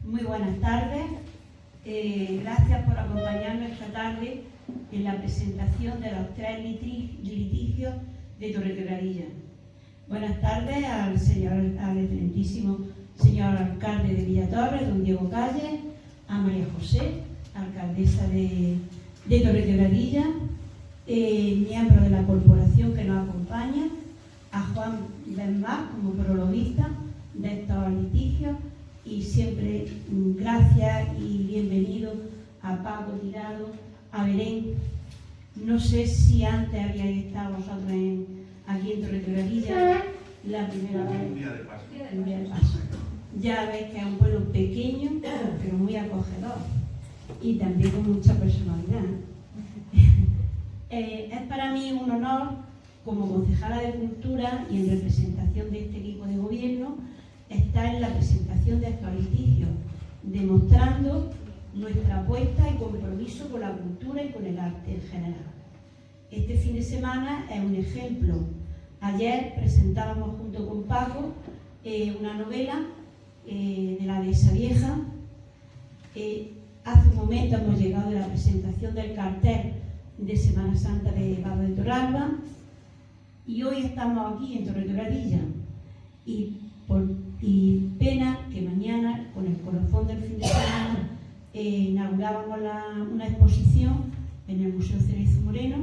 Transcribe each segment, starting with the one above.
Muy buenas tardes. Gracias por acompañarnos esta tarde en la presentación de los 3 litigios de Torrequebradilla. Buenas tardes al excelentísimo señor alcalde de Villatorres, don Diego Calle, a María José, alcaldesa de Torrequebradilla, miembro de la corporación que nos acompaña, a Juan Benmar como prologuista de estos litigios, y siempre gracias y bienvenido a Paco Tirado, a Belén. No sé si antes habíais estado vosotros aquí en Torrequebradilla la primera vez. Un día de paso. Ya veis que es un pueblo pequeño, pero muy acogedor y también con mucha personalidad. Es para mí un honor, como concejala de Cultura y en representación de este equipo de gobierno, estar en la presentación de estos litigios, demostrando nuestra apuesta y compromiso con la cultura y con el arte en general. Este fin de semana es un ejemplo. Ayer presentábamos junto con Paco una novela de la Dehesa Vieja. Hace un momento hemos llegado de la presentación del cartel de Semana Santa de Vado de Torralba y hoy estamos aquí en Torrequebradilla y pena que mañana, con el colofón del fin de semana, inaugurábamos una exposición en el Museo Cerezo Moreno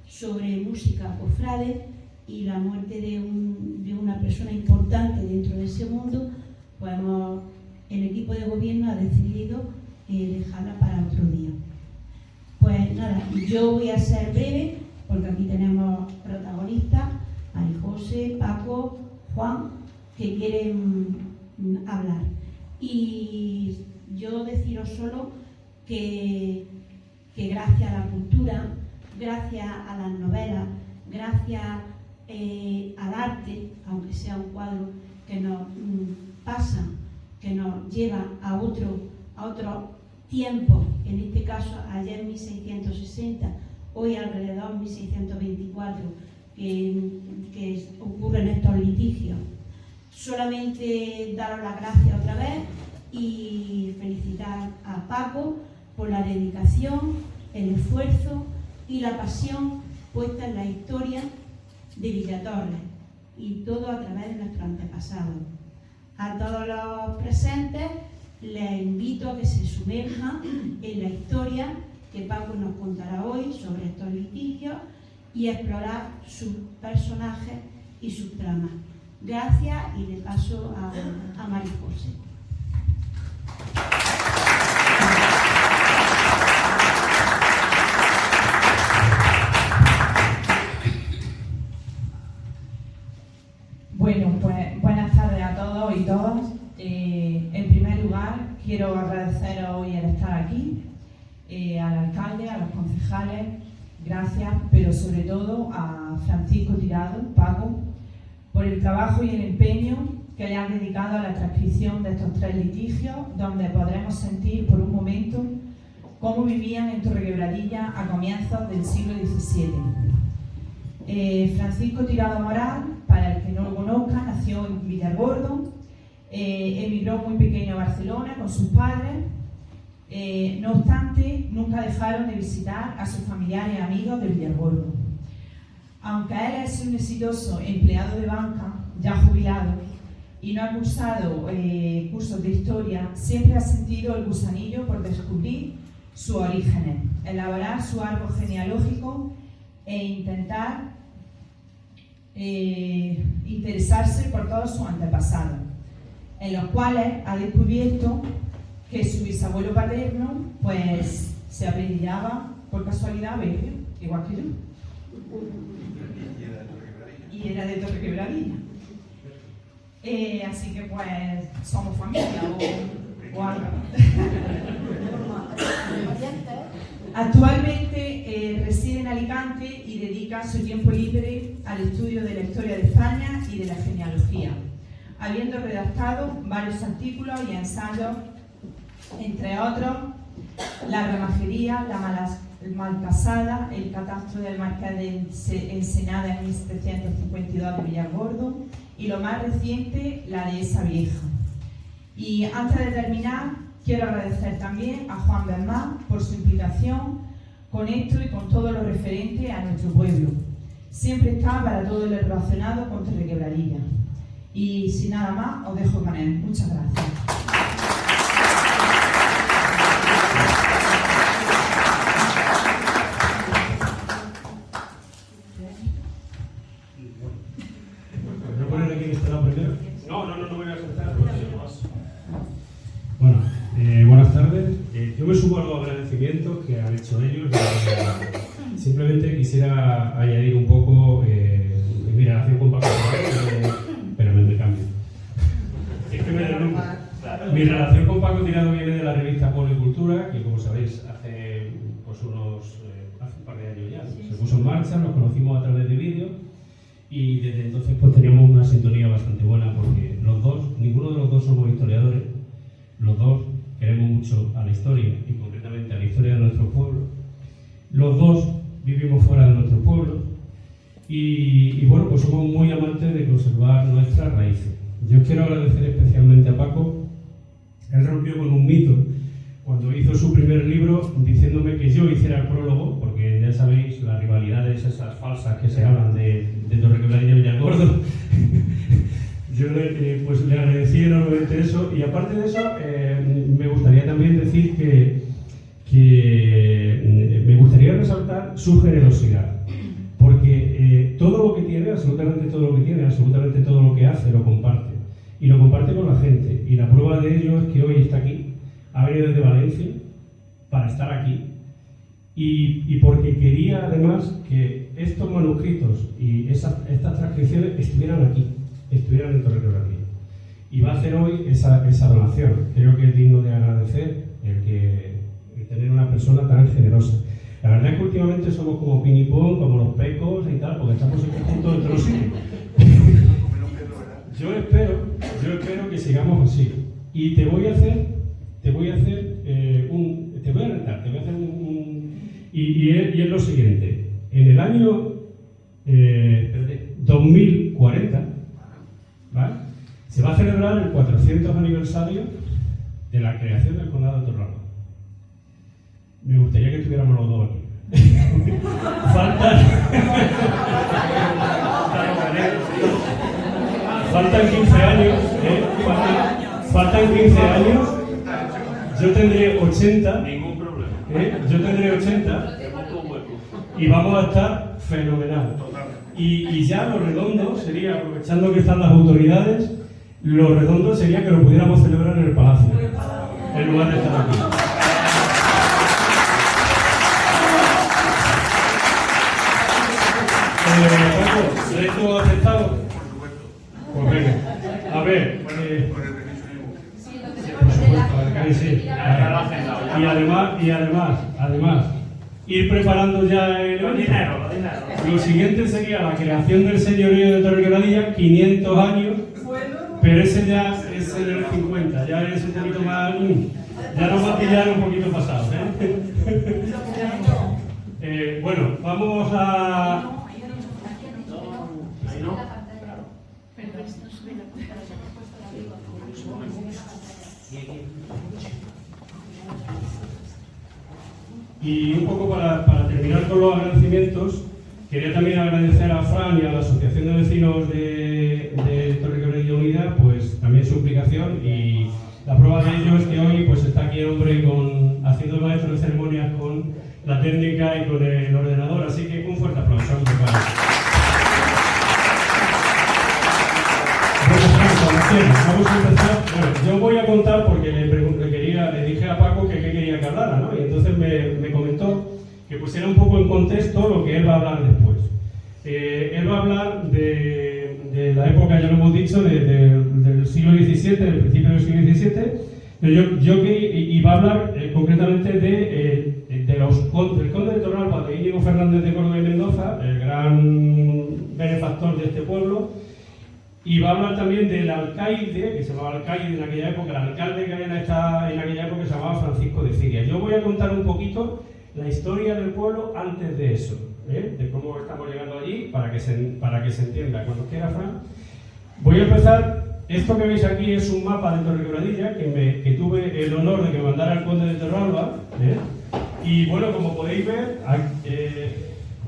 sobre música cofrade y la muerte de una persona importante dentro de ese mundo. Pues hemos el equipo de gobierno ha decidido dejarla para otro día. Pues nada, yo voy a ser breve, porque aquí tenemos protagonistas, María José, Paco, Juan, que quieren hablar. Y yo deciros solo que gracias a la cultura, gracias a las novelas, gracias al arte, aunque sea un cuadro que nos pasa, que nos lleva a otro tiempo, en este caso ayer 1660, hoy alrededor 1624, que ocurren estos litigios. Solamente daros las gracias otra vez y felicitar a Paco por la dedicación, el esfuerzo y la pasión puesta en la historia de Villatorres, y todo a través de nuestros antepasados. A todos los presentes les invito a que se sumerjan en la historia que Paco nos contará hoy sobre estos litigios y explorar sus personajes y sus tramas. Gracias, y le paso a María José. Bueno, pues buenas tardes a todos y todas. En primer lugar, quiero agradeceros hoy el estar aquí, al alcalde, a los concejales, gracias, pero sobre todo a Francisco Tirado, Paco, por el trabajo y el empeño que le han dedicado a la transcripción de estos 3 litigios, donde podremos sentir por un momento cómo vivían en Torrequebradilla a comienzos del siglo XVII. Francisco Tirado Moral, para el que no lo conozca, nació en Villargordo, emigró muy pequeño a Barcelona con sus padres. No obstante, nunca dejaron de visitar a sus familiares y amigos de Villargordo. Aunque él es un exitoso empleado de banca, ya jubilado, y no ha cursado cursos de historia, siempre ha sentido el gusanillo por descubrir sus orígenes, elaborar su árbol genealógico e intentar interesarse por todos sus antepasados, en los cuales ha descubierto que su bisabuelo paterno pues se apellidaba por casualidad Berrio, igual que yo, y era de Torrequebradilla. Así que pues somos familia o algo. Actualmente reside en Alicante y dedica su tiempo libre al estudio de la historia de España y de la genealogía, habiendo redactado varios artículos y ensayos, entre otros La ramajería, la Malcasada, el catastro del Marqués de Ensenada en 1752 de Villargordo, y lo más reciente, la dehesa vieja. Y antes de terminar, quiero agradecer también a Juan Bernal por su implicación con esto y con todo lo referente a nuestro pueblo. Siempre está para todo lo relacionado con Torrequebradilla. Y sin nada más, os dejo con él. Muchas gracias. ¿No poner aquí este lado primero? No voy a sentar. Bueno, buenas tardes. Yo me sumo a los agradecimientos que han hecho ellos. Simplemente quisiera añadir un poco mi relación con Paco. Pero me cambio. Es que me derrumbo. Mi relación con Paco Tirado viene de la revista Pueblo y Cultura, que como sabéis hace un par de años ya se puso en marcha, nos conocimos a través de vídeos y desde entonces pues teníamos una sintonía bastante buena, porque los dos, ninguno de los dos somos historiadores, los dos queremos mucho a la historia y concretamente a la historia de nuestro pueblo, los dos vivimos fuera de nuestro pueblo y bueno, pues somos muy amantes de conservar nuestras raíces. Yo quiero agradecer especialmente a Paco. Él rompió con un mito cuando hizo su primer libro diciéndome que yo hiciera el prólogo, porque ya sabéis las rivalidades esas falsas que se hablan de Torrequebradilla y Villargordo. Yo pues le agradecí enormemente eso, y aparte de eso me gustaría también decir que me gustaría resaltar su generosidad, porque todo lo que tiene, absolutamente todo lo que tiene, absolutamente todo lo que hace lo comparte, y lo comparte con la gente, y la prueba de ello es que hoy está aquí, ha venido desde Valencia para estar aquí y porque quería además que estos manuscritos y estas transcripciones estuvieran aquí, estuvieran en Torregroradilla. Y va a hacer hoy esa donación. Creo que es digno de agradecer el tener una persona tan generosa. La verdad es que últimamente somos como pinipón, como los pecos y tal, porque estamos aquí juntos entre los sitios. Yo espero que sigamos así. Y te voy a retar, y es lo siguiente. En el año 2040, ¿vale?, se va a celebrar el 400 aniversario de la creación del Condado de Torralba. Me gustaría que estuviéramos los dos aquí. Faltan 15 años, faltan 15 años. Yo tendré 80. Ningún problema. Yo tendré 80 y vamos a estar fenomenal. Y ya lo redondo sería, aprovechando que están las autoridades, lo redondo sería que lo pudiéramos celebrar en el Palacio, en lugar de estar aquí. ¿Reto aceptado? Por supuesto. Pues venga. A ver. Con el permiso Sí. Y además, ir preparando ya el dinero. Lo siguiente sería la creación del señorío de Torregroradilla, 500 años, pero ese ya es en el 50, ya es un poquito más, ya nos va a pillar un poquito pasado, bueno, vamos a... Y un poco para terminar con los agradecimientos, quería también agradecer a Fran y a la Asociación de Vecinos de Torregroradilla Unida, pues también su implicación, y la prueba de ello es que hoy pues está aquí el hombre haciendo el maestro de ceremonias con la técnica y con el ordenador, así que un fuerte aplauso. Vamos a empezar. Bueno, yo voy a contar porque le dije a Paco que quería que hablara, ¿no? Y entonces me comentó que pusiera un poco en contexto lo que él va a hablar después. Él va a hablar de la época, ya lo hemos dicho, del siglo XVII, del principio del siglo XVII, y va a hablar concretamente del conde de Torralba, de Íñigo Fernández de Córdoba y Mendoza, el gran benefactor de este pueblo. Y va a hablar también del alcaide, que se llamaba alcaide en aquella época, el alcalde que había en aquella época se llamaba Francisco de Ciria. Yo voy a contar un poquito la historia del pueblo antes de eso, de cómo estamos llegando allí, para que se entienda. Cuando quiera, Fran. Voy a empezar. Esto que veis aquí es un mapa de Torregroradilla que tuve el honor de que mandara el conde de Torralba. Y bueno, como podéis ver,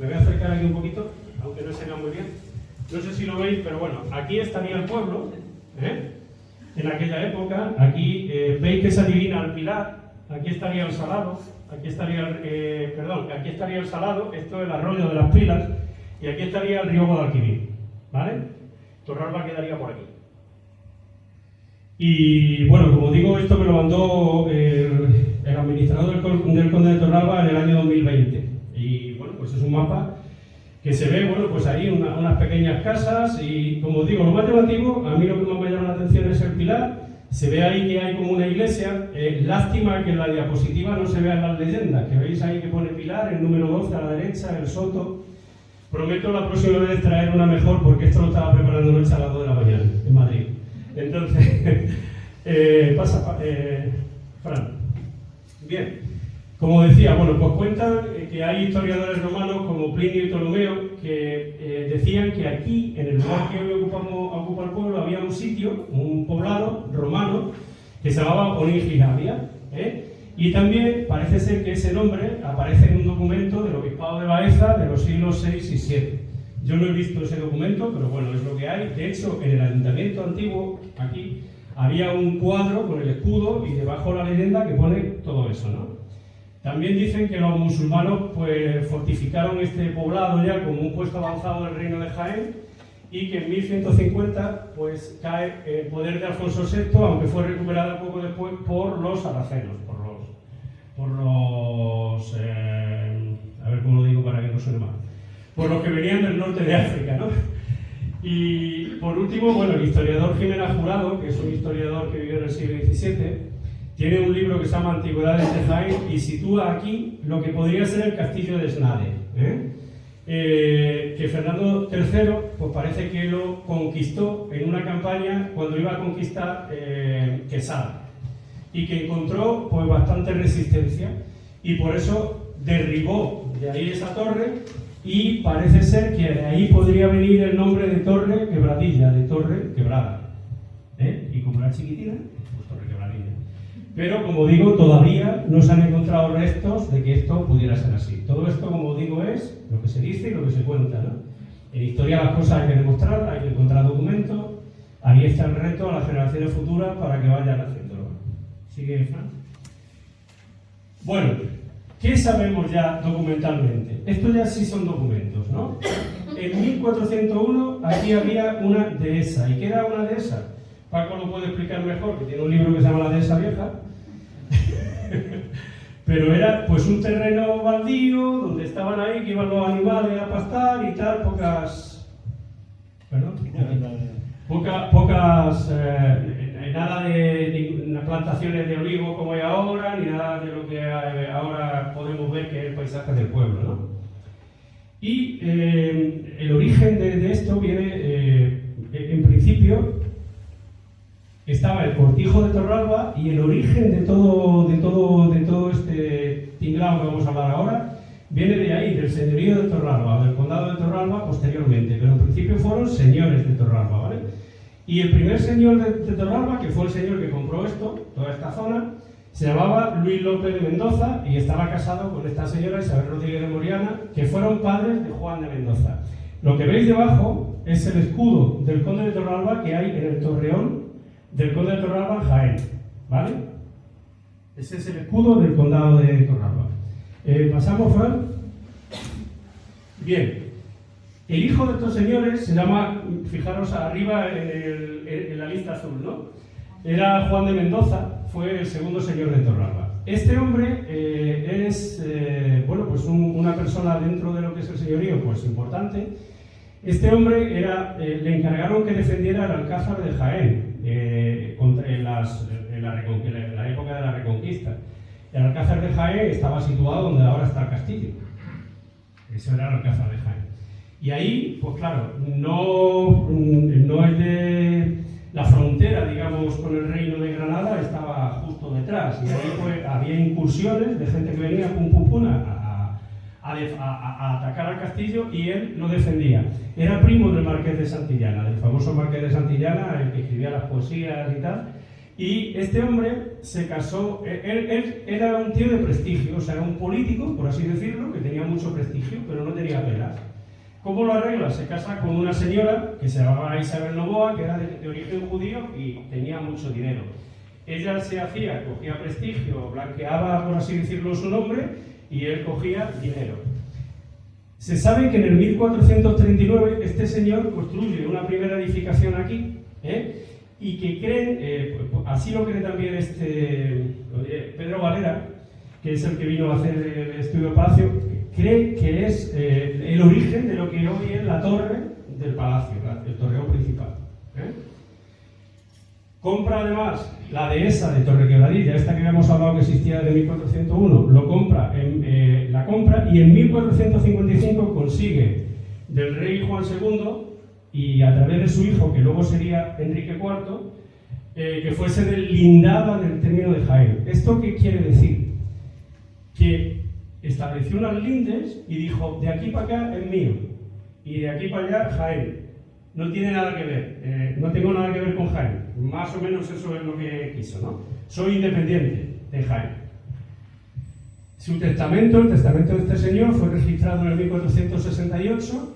me voy a acercar aquí un poquito, aunque no se vea muy bien. No sé si lo veis, pero bueno, aquí estaría el pueblo, en aquella época. Aquí veis que se adivina el pilar, aquí estaría el salado, aquí estaría el salado, esto es el arroyo de las Pilas, y aquí estaría el río Guadalquivir, ¿vale? Torralba quedaría por aquí. Y bueno, como digo, esto me lo mandó el administrador del conde de Torralba en el año 2020. Y bueno, pues es un mapa que se ve, bueno, pues ahí unas pequeñas casas y, como digo, lo más llamativo, a mí lo que más me llama la atención es el pilar. Se ve ahí que hay como una iglesia. Lástima que en la diapositiva no se vean las leyendas, que veis ahí que pone pilar, el número 12 a la derecha, el soto. Prometo la próxima vez traer una mejor, porque esto lo estaba preparando noche a las 2 de la mañana, en Madrid. Entonces, Fran. Bien. Como decía, bueno, pues cuentan que hay historiadores romanos como Plinio y Ptolomeo que decían que aquí, en el lugar que hoy ocupa el pueblo, había un sitio, un poblado romano, que se llamaba Oningigalia, y también parece ser que ese nombre aparece en un documento del Obispado de Baeza de los siglos VI y VII. Yo no he visto ese documento, pero bueno, es lo que hay. De hecho, en el ayuntamiento antiguo, aquí, había un cuadro con el escudo y debajo la leyenda que pone todo eso, ¿no? También dicen que los musulmanos pues fortificaron este poblado ya como un puesto avanzado del reino de Jaén y que en 1150 pues cae el poder de Alfonso VI, aunque fue recuperada poco después por los saracenos, a ver cómo lo digo para que no suene mal, por los que venían del norte de África, ¿no? Y por último, bueno, el historiador Jimena Jurado, que es un historiador que vivió en el siglo XVII, tiene un libro que se llama Antigüedades de Jaén y sitúa aquí lo que podría ser el castillo de Snade, que Fernando III pues parece que lo conquistó en una campaña cuando iba a conquistar Quesada y que encontró pues bastante resistencia y por eso derribó de ahí esa torre y parece ser que de ahí podría venir el nombre de Torre Quebradilla, de Torre Quebrada. Y como era chiquitina, pues Torre Quebradilla. Pero, como digo, todavía no se han encontrado restos de que esto pudiera ser así. Todo esto, como digo, es lo que se dice y lo que se cuenta, ¿no? En historia las cosas hay que demostrar, hay que encontrar documentos. Ahí está el reto a las generaciones futuras para que vayan haciéndolo. ¿Sigue, Fran? Bueno, ¿qué sabemos ya documentalmente? Esto ya sí son documentos, ¿no? En 1401 aquí había una dehesa. ¿Y qué era una dehesa? Paco lo puede explicar mejor, que tiene un libro que se llama La dehesa vieja. Pero era pues un terreno baldío donde estaban ahí, que iban los animales a pastar y tal, nada de plantaciones de olivo como hay ahora, ni nada de lo que ahora podemos ver que es el paisaje del pueblo, ¿no? Y el origen de esto viene, en principio, estaba el cortijo de Torralba y el origen de todo este tinglado que vamos a hablar ahora viene de ahí, del señorío de Torralba, del condado de Torralba posteriormente, pero en principio fueron señores de Torralba, ¿vale? Y el primer señor de Torralba, que fue el señor que compró toda esta zona, se llamaba Luis López de Mendoza y estaba casado con esta señora Isabel Rodríguez de Moriana, que fueron padres de Juan de Mendoza. Lo que veis debajo es el escudo del conde de Torralba que hay en el torreón del conde de Torralba en Jaén, ¿vale? Ese es el escudo del condado de Torralba. ¿Pasamos, Fran? Bien. El hijo de estos señores se llama, fijaros arriba en la lista azul, ¿no? Era Juan de Mendoza, fue el segundo señor de Torralba. Este hombre es, pues una persona dentro de lo que es el señorío, pues importante. Este hombre le encargaron que defendiera el Alcázar de Jaén en la época de la Reconquista. El Alcázar de Jaén estaba situado donde ahora está el castillo. Eso era el Alcázar de Jaén. Y ahí, pues claro, no es de la frontera, digamos, con el reino de Granada, estaba justo detrás. Y ahí había incursiones de gente que venía a atacar al castillo y él lo defendía. Era primo del Marqués de Santillana, del famoso Marqués de Santillana, el que escribía las poesías y tal. Y este hombre se casó, él era un tío de prestigio, o sea, era un político, por así decirlo, que tenía mucho prestigio, pero no tenía pelas. ¿Cómo lo arregla? Se casa con una señora que se llamaba Isabel Novoa, que era de origen judío y tenía mucho dinero. Ella cogía prestigio, blanqueaba, por así decirlo, su nombre y él cogía dinero. Se sabe que en el 1439 este señor construye una primera edificación aquí, y que creen, así lo cree también Pedro Valera, que es el que vino a hacer el estudio de Palacio, cree que es el origen de lo que hoy es la torre del palacio, el torreón principal. Compra además la dehesa de Torre Quebradilla, esta que habíamos hablado que existía desde 1401, la compra y en 1455 consigue del rey Juan II y a través de su hijo, que luego sería Enrique IV, que fuese lindada en el término de Jaén. ¿Esto qué quiere decir? Que estableció unas lindes y dijo, de aquí para acá es mío, y de aquí para allá Jaén. No tiene nada que ver, no tengo nada que ver con Jaén. Más o menos eso es lo que quiso, ¿no? Soy independiente de Jaén. Su testamento, el testamento de este señor, fue registrado en el 1468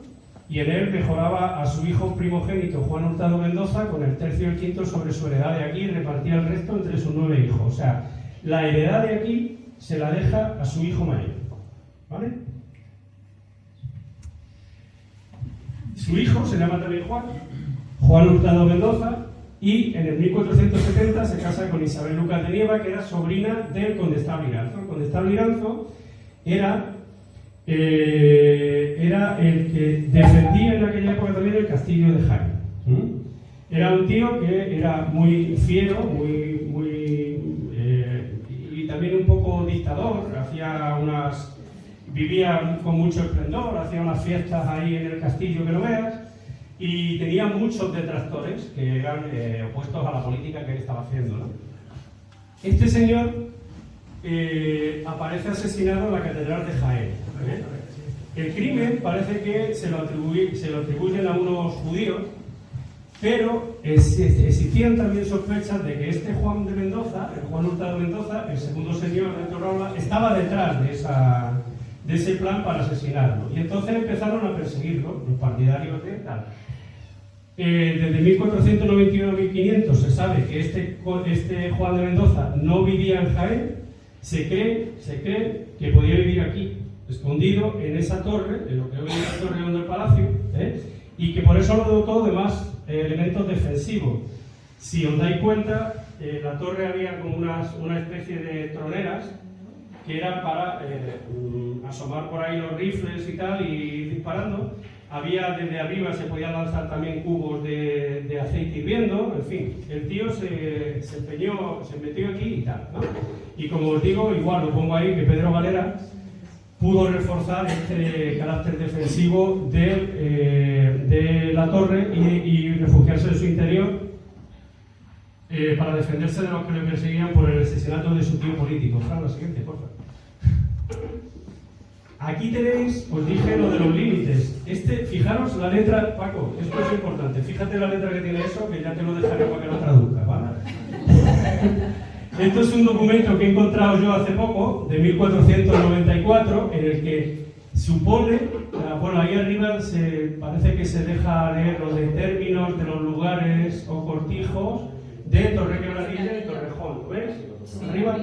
y en él mejoraba a su hijo primogénito Juan Hurtado Mendoza con el tercio y el quinto sobre su heredad de aquí y repartía el resto entre sus 9 hijos. O sea, la heredad de aquí se la deja a su hijo mayor, ¿vale? Su hijo se llama también Juan Hurtado Mendoza, y en el 1470 se casa con Isabel Lucas de Nieva, que era sobrina del condestable Iranzo. El condestable Iranzo era el que defendía en aquella época también el castillo de Jaén. Era un tío que era muy fiero, y también un poco dictador. Vivía con mucho esplendor, hacía unas fiestas ahí en el castillo que no veas, y tenía muchos detractores que eran opuestos a la política que él estaba haciendo, ¿no? Este señor aparece asesinado en la catedral de Jaén. El crimen parece que se lo atribuyen a unos judíos, pero existían también sospechas de que este Juan de Mendoza, el Juan Hurtado Mendoza, el segundo señor de Torrola, estaba detrás de ese plan para asesinarlo. Y entonces empezaron a perseguirlo, los partidarios de tal. Desde 1491 a 1500 se sabe que este Juan de Mendoza no vivía en Jaén. Se cree que podía vivir aquí, escondido en esa torre, en lo que hoy es la torre del palacio, y que por eso lo dotó de más elementos defensivos. Si os dais cuenta, la torre había como una especie de troneras que eran para asomar por ahí los rifles y tal, y ir disparando. Había desde arriba, se podían lanzar también cubos de aceite hirviendo. En fin, el tío se metió aquí y tal, ¿no? Y como os digo, igual lo pongo ahí, que Pedro Galera pudo reforzar este carácter defensivo de la torre y refugiarse en su interior para defenderse de los que le perseguían por el asesinato de su tío político. Fran, la siguiente, por favor. Aquí tenéis, os dije lo de los límites. Fijaros la letra, Paco, esto es importante. Fíjate la letra que tiene eso, que ya te lo dejaré para que lo traduzca, ¿vale? Esto es un documento que he encontrado yo hace poco, de 1494, en el que supone, bueno, ahí arriba parece que se deja leer lo de términos de los lugares o cortijos de Torrequebradilla y Torrejón, ¿lo ves? Arriba.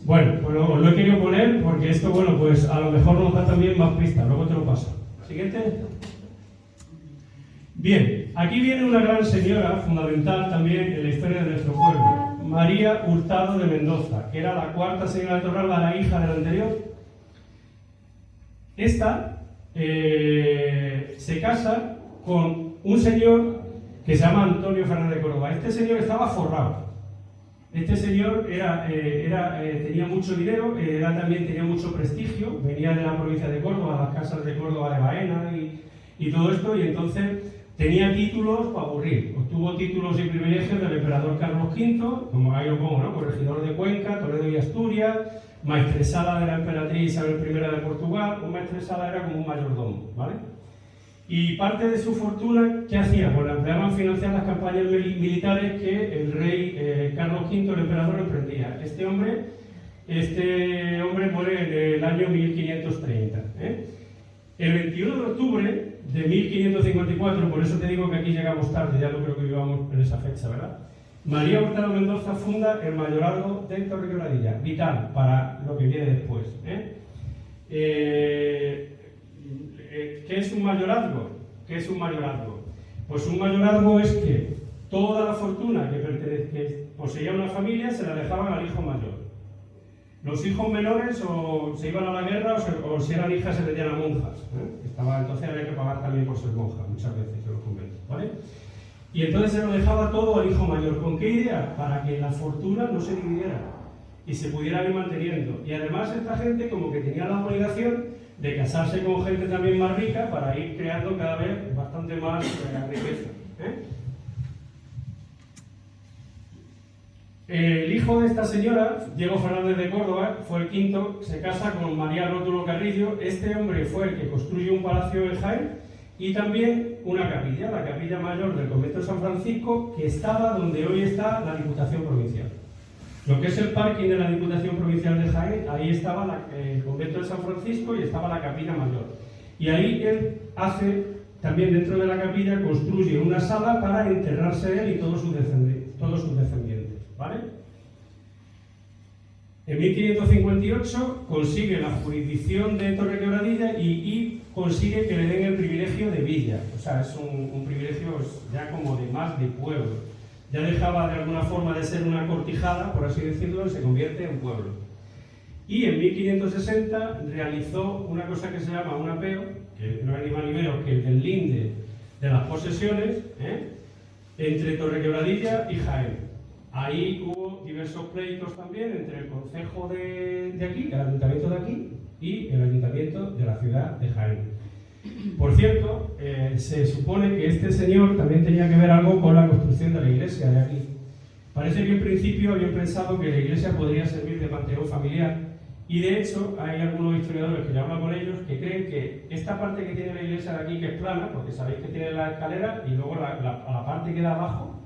Bueno, pues os lo he querido poner porque esto, bueno, pues a lo mejor nos da también más pistas, luego te lo paso. Siguiente. Bien, aquí viene una gran señora, fundamental también en la historia de nuestro pueblo, María Hurtado de Mendoza, que era la cuarta señora de Torralba, la hija de la anterior. Esta se casa con un señor que se llama Antonio Fernández de Córdoba. Este señor estaba forrado. Este señor tenía mucho dinero, también tenía mucho prestigio, venía de la provincia de Córdoba, las casas de Córdoba de Baena y todo esto, y entonces tenía títulos para aburrir. Obtuvo títulos y privilegios del emperador Carlos V, como ahí lo pongo, ¿no? Corregidor de Cuenca, Toledo y Asturias, maestresala de la emperatriz Isabel I de Portugal. Un maestresala era como un mayordomo, ¿vale? Y parte de su fortuna, ¿qué hacía? Pues la empleaban a financiar las campañas militares que el rey Carlos V, el emperador, emprendía. Este hombre muere en el año 1530. El 21 de octubre de 1554, por eso te digo que aquí llegamos tarde, ya no creo que vivamos en esa fecha, ¿verdad? María Hurtado Mendoza funda el mayorazgo de Torrequebradilla, vital para lo que viene después. ¿Qué es un mayorazgo? ¿Qué es un mayorazgo? Pues un mayorazgo es que toda la fortuna que poseía una familia se la dejaban al hijo mayor. Los hijos menores o se iban a la guerra o si eran hijas se vendían a monjas. Entonces había que pagar también por ser monja muchas veces en los conventos, ¿vale? Y entonces se lo dejaba todo al hijo mayor. ¿Con qué idea? Para que la fortuna no se dividiera y se pudiera ir manteniendo. Y además esta gente como que tenía la obligación de casarse con gente también más rica para ir creando cada vez bastante más riqueza. El hijo de esta señora, Diego Fernández de Córdoba, fue el quinto, se casa con María Rótulo Carrillo. Este hombre fue el que construyó un palacio en Jaén y también una capilla, la capilla mayor del convento de San Francisco, que estaba donde hoy está la Diputación Provincial. Lo que es el parking de la Diputación Provincial de Jaén, ahí estaba el convento de San Francisco y estaba la capilla mayor. Y ahí él hace, también dentro de la capilla, construye una sala para enterrarse él y todos sus descendientes, ¿vale? En 1558 consigue la jurisdicción de Torrequebradilla y consigue que le den el privilegio de villa. O sea, es un privilegio ya como de más de pueblo. Ya dejaba de alguna forma de ser una cortijada, por así decirlo, y se convierte en pueblo. Y en 1560 realizó una cosa que se llama un apeo, que no es ni más ni menos que el deslinde de las posesiones, entre Torrequebradilla y Jaén. Ahí hubo diversos pleitos también entre el concejo de aquí, el ayuntamiento de aquí, y el ayuntamiento de la ciudad de Jaén. Por cierto, se supone que este señor también tenía que ver algo con la construcción de la iglesia de aquí. Parece que en principio habían pensado que la iglesia podría servir de panteón familiar, y de hecho hay algunos historiadores que yo hablo con ellos que creen que esta parte que tiene la iglesia de aquí, que es plana, porque sabéis que tiene la escalera y luego la parte que da abajo,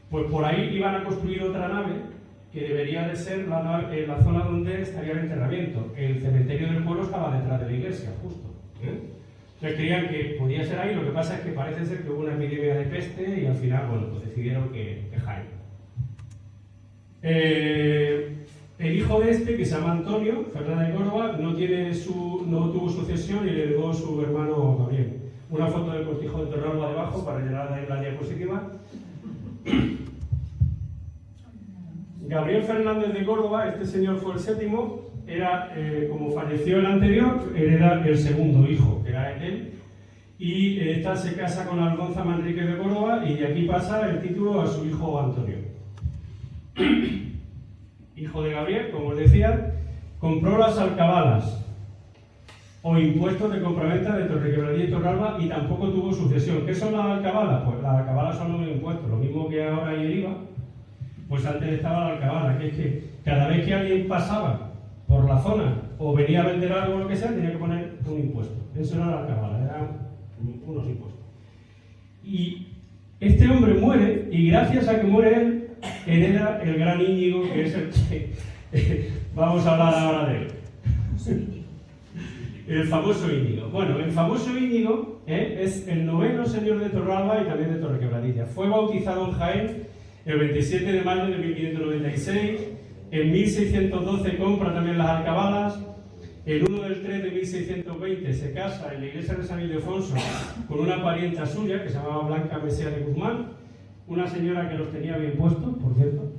pues por ahí iban a construir otra nave que debería de ser la zona donde estaría el enterramiento. El cementerio del pueblo estaba detrás de la iglesia, justo. Entonces creían que podía ser ahí, lo que pasa es que parece ser que hubo una epidemia de peste y al final, bueno, pues decidieron que Jaén. El hijo de este, que se llama Antonio Fernández de Córdoba, no tuvo sucesión y le heredó su hermano Gabriel. Una foto del cortijo de Torralba debajo para rellenar la diapositiva. Gabriel Fernández de Córdoba, este señor fue el séptimo, como falleció el anterior, era el segundo hijo, que era él, y esta se casa con Alfonso Manríquez de Córdoba y de aquí pasa el título a su hijo Antonio. Hijo de Gabriel, como os decía, compró las alcabalas o impuestos de compraventa de Torrequebradilla y Torralba y tampoco tuvo sucesión. ¿Qué son las alcabalas? Pues las alcabalas son los impuestos, lo mismo que ahora hay el IVA. Pues antes estaba la alcabala, que es que cada vez que alguien pasaba por la zona o venía a vender algo o lo que sea, tenía que poner un impuesto. Eso no era la alcabala, eran unos impuestos. Y este hombre muere, y gracias a que muere él, hereda el gran Íñigo, que es el que vamos a hablar ahora de él. El famoso Íñigo. Bueno, el famoso Íñigo es el noveno señor de Torralba y también de Torrequebradilla. Fue bautizado en Jaén el 27 de mayo de 1596, en 1612 compra también las alcabalas, el 1 del 3 de 1620 se casa en la iglesia de San Ildefonso con una parienta suya que se llamaba Blanca Mesía de Guzmán, una señora que los tenía bien puestos, por cierto,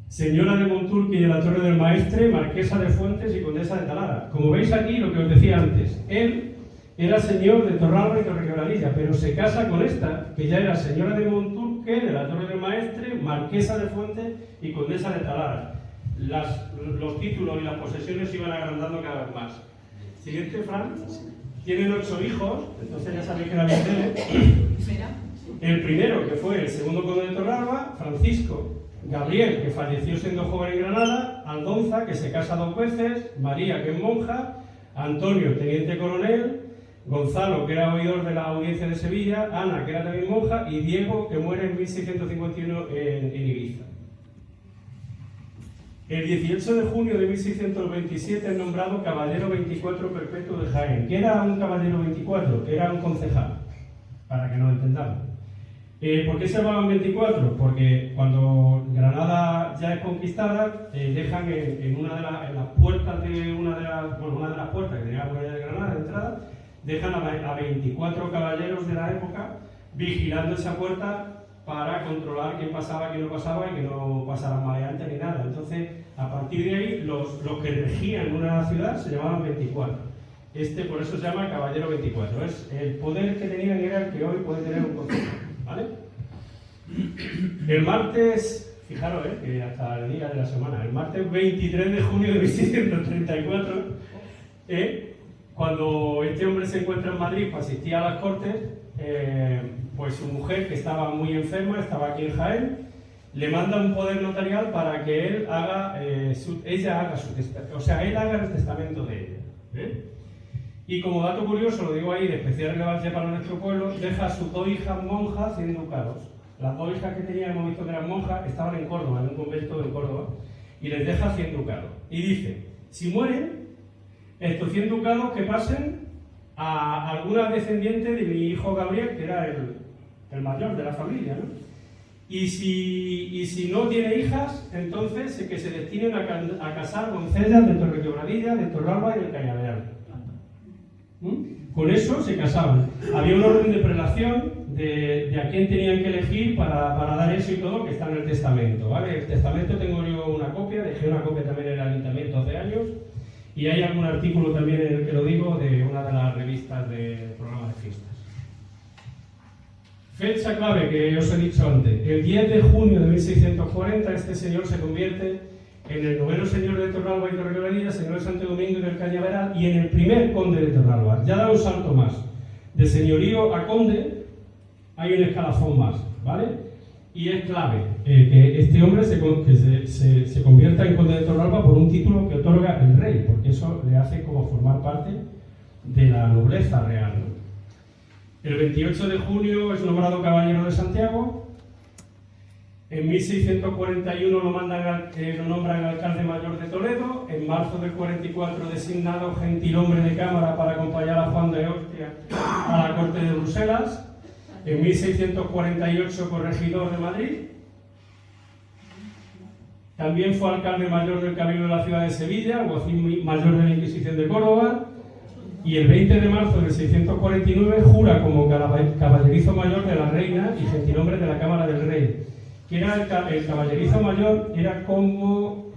señora de Monturqui y de la Torre del Maestre, marquesa de Fuentes y condesa de Talara. Como veis aquí, lo que os decía antes, él era señor de Torralba y Torrequebradilla, pero se casa con esta, que ya era señora de Monturqui, de la Torre del Maestre, marquesa de Fuentes y condesa de Talara. Los títulos y las posesiones se iban agrandando cada vez más. Siguiente, Fran. Tienen 8 hijos, entonces ya sabéis que era bien El primero, que fue el segundo conde de Torralba, Francisco. Gabriel, que falleció siendo joven en Granada. Aldonza, que se casa 2 veces. María, que es monja. Antonio, teniente coronel. Gonzalo, que era oidor de la audiencia de Sevilla, Ana, que era también monja, y Diego, que muere en 1651 en Ibiza. El 18 de junio de 1627 es nombrado caballero 24 perpetuo de Jaén. ¿Qué era un caballero 24? Era un concejal, para que nos entendamos. ¿Por qué se llamaban 24? Porque cuando Granada ya es conquistada, dejan en una de las puertas de una de las puertas que tenía la muralla de Granada de entrada, dejan a 24 caballeros de la época vigilando esa puerta para controlar quién pasaba, quién no pasaba y que no pasaran maleantes ni nada. Entonces, a partir de ahí, los que regían una ciudad se llamaban 24. Por eso se llama caballero 24. El poder que tenían era el que hoy puede tener un concejal, ¿vale? El martes, fijaros, que hasta el día de la semana, el martes 23 de junio de 1634, cuando este hombre se encuentra en Madrid para asistir a las Cortes, pues su mujer, que estaba muy enferma, estaba aquí en Jaén, le manda un poder notarial para que él haga, él haga el testamento de ella. Y como dato curioso, lo digo ahí, de especial relevancia para nuestro pueblo, deja a sus 2 hijas monjas 100 ducados. Las 2 hijas que tenía, hemos visto que eran monjas, estaban en Córdoba, en un convento en Córdoba, y les deja 100 ducados. Y dice, si mueren, estos 100 ducados que pasen a alguna descendiente de mi hijo Gabriel, que era el mayor de la familia, ¿no? Y si no tiene hijas, entonces que se destinen a casar doncellas de Torrequebradilla, de Torralba y del Cañaveral. Con eso se casaban. Había un orden de prelación de a quién tenían que elegir para dar eso y todo, que está en el testamento, ¿vale? El testamento tengo yo una copia, dejé una copia también en el ayuntamiento hace años, y hay algún artículo también en el que lo digo de una de las revistas de programas de fiestas. Fecha clave que os he dicho antes. El 10 de junio de 1640 este señor se convierte en el noveno señor de Torralba y Torrequebradilla, señor de Santo Domingo y del Cañaveral, y en el primer conde de Torralba. Ya da un salto más. De señorío a conde hay un escalafón más, ¿vale? Y es clave que este hombre se convierta en conde de Torralba por un título que otorga el rey, porque eso le hace como formar parte de la nobleza real, ¿no? El 28 de junio es nombrado caballero de Santiago. En 1641 lo nombran alcalde mayor de Toledo. En marzo del 44 designado gentilhombre de cámara para acompañar a Juan de Austria a la corte de Bruselas. En 1648 corregidor de Madrid. También fue alcalde mayor del Cabildo de la ciudad de Sevilla, alguacil mayor de la Inquisición de Córdoba. Y el 20 de marzo de 649 jura como caballerizo mayor de la reina y gentilhombre de la Cámara del Rey. Que era el caballerizo mayor, era como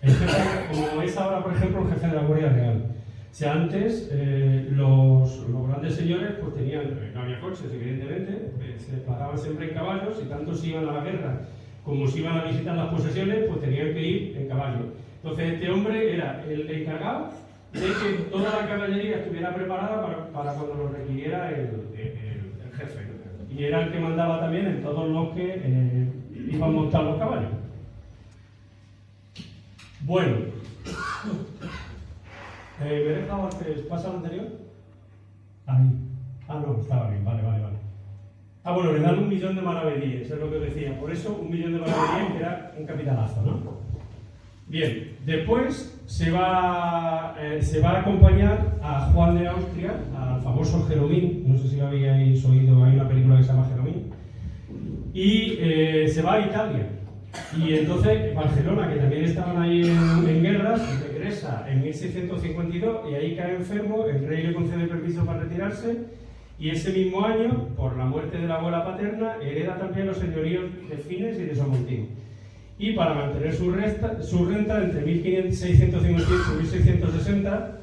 es ahora, por ejemplo, el jefe de la Guardia Real. O sea, antes los grandes señores pues tenían, no había coches, evidentemente, se desplazaban siempre en caballos, y tanto si iban a la guerra como si iban a visitar las posesiones, pues tenían que ir en caballo. Entonces este hombre era el encargado de que toda la caballería estuviera preparada para cuando lo requiriera el jefe. Y era el que mandaba también en todos los que iban a montar los caballos. Bueno, ¿me he dejado antes? ¿Pasa lo anterior? Ahí. Ah, no, estaba bien, vale. Ah, bueno, le dan 1.000.000 de maravedíes, es lo que decía. Por eso, 1.000.000 de maravedíes, que era un capitalazo, ¿no? Bien, después se va a acompañar a Juan de Austria, al famoso Jeromín, no sé si lo habíais oído, hay una película que se llama Jeromín, y se va a Italia. Y entonces Barcelona, que también estaban ahí en guerras, regresa en 1652 y ahí cae enfermo, el rey le concede permiso para retirarse, y ese mismo año, por la muerte de la abuela paterna, hereda también los señoríos de Fines y de Somontín. Y para mantener su renta entre 1658 y 1660,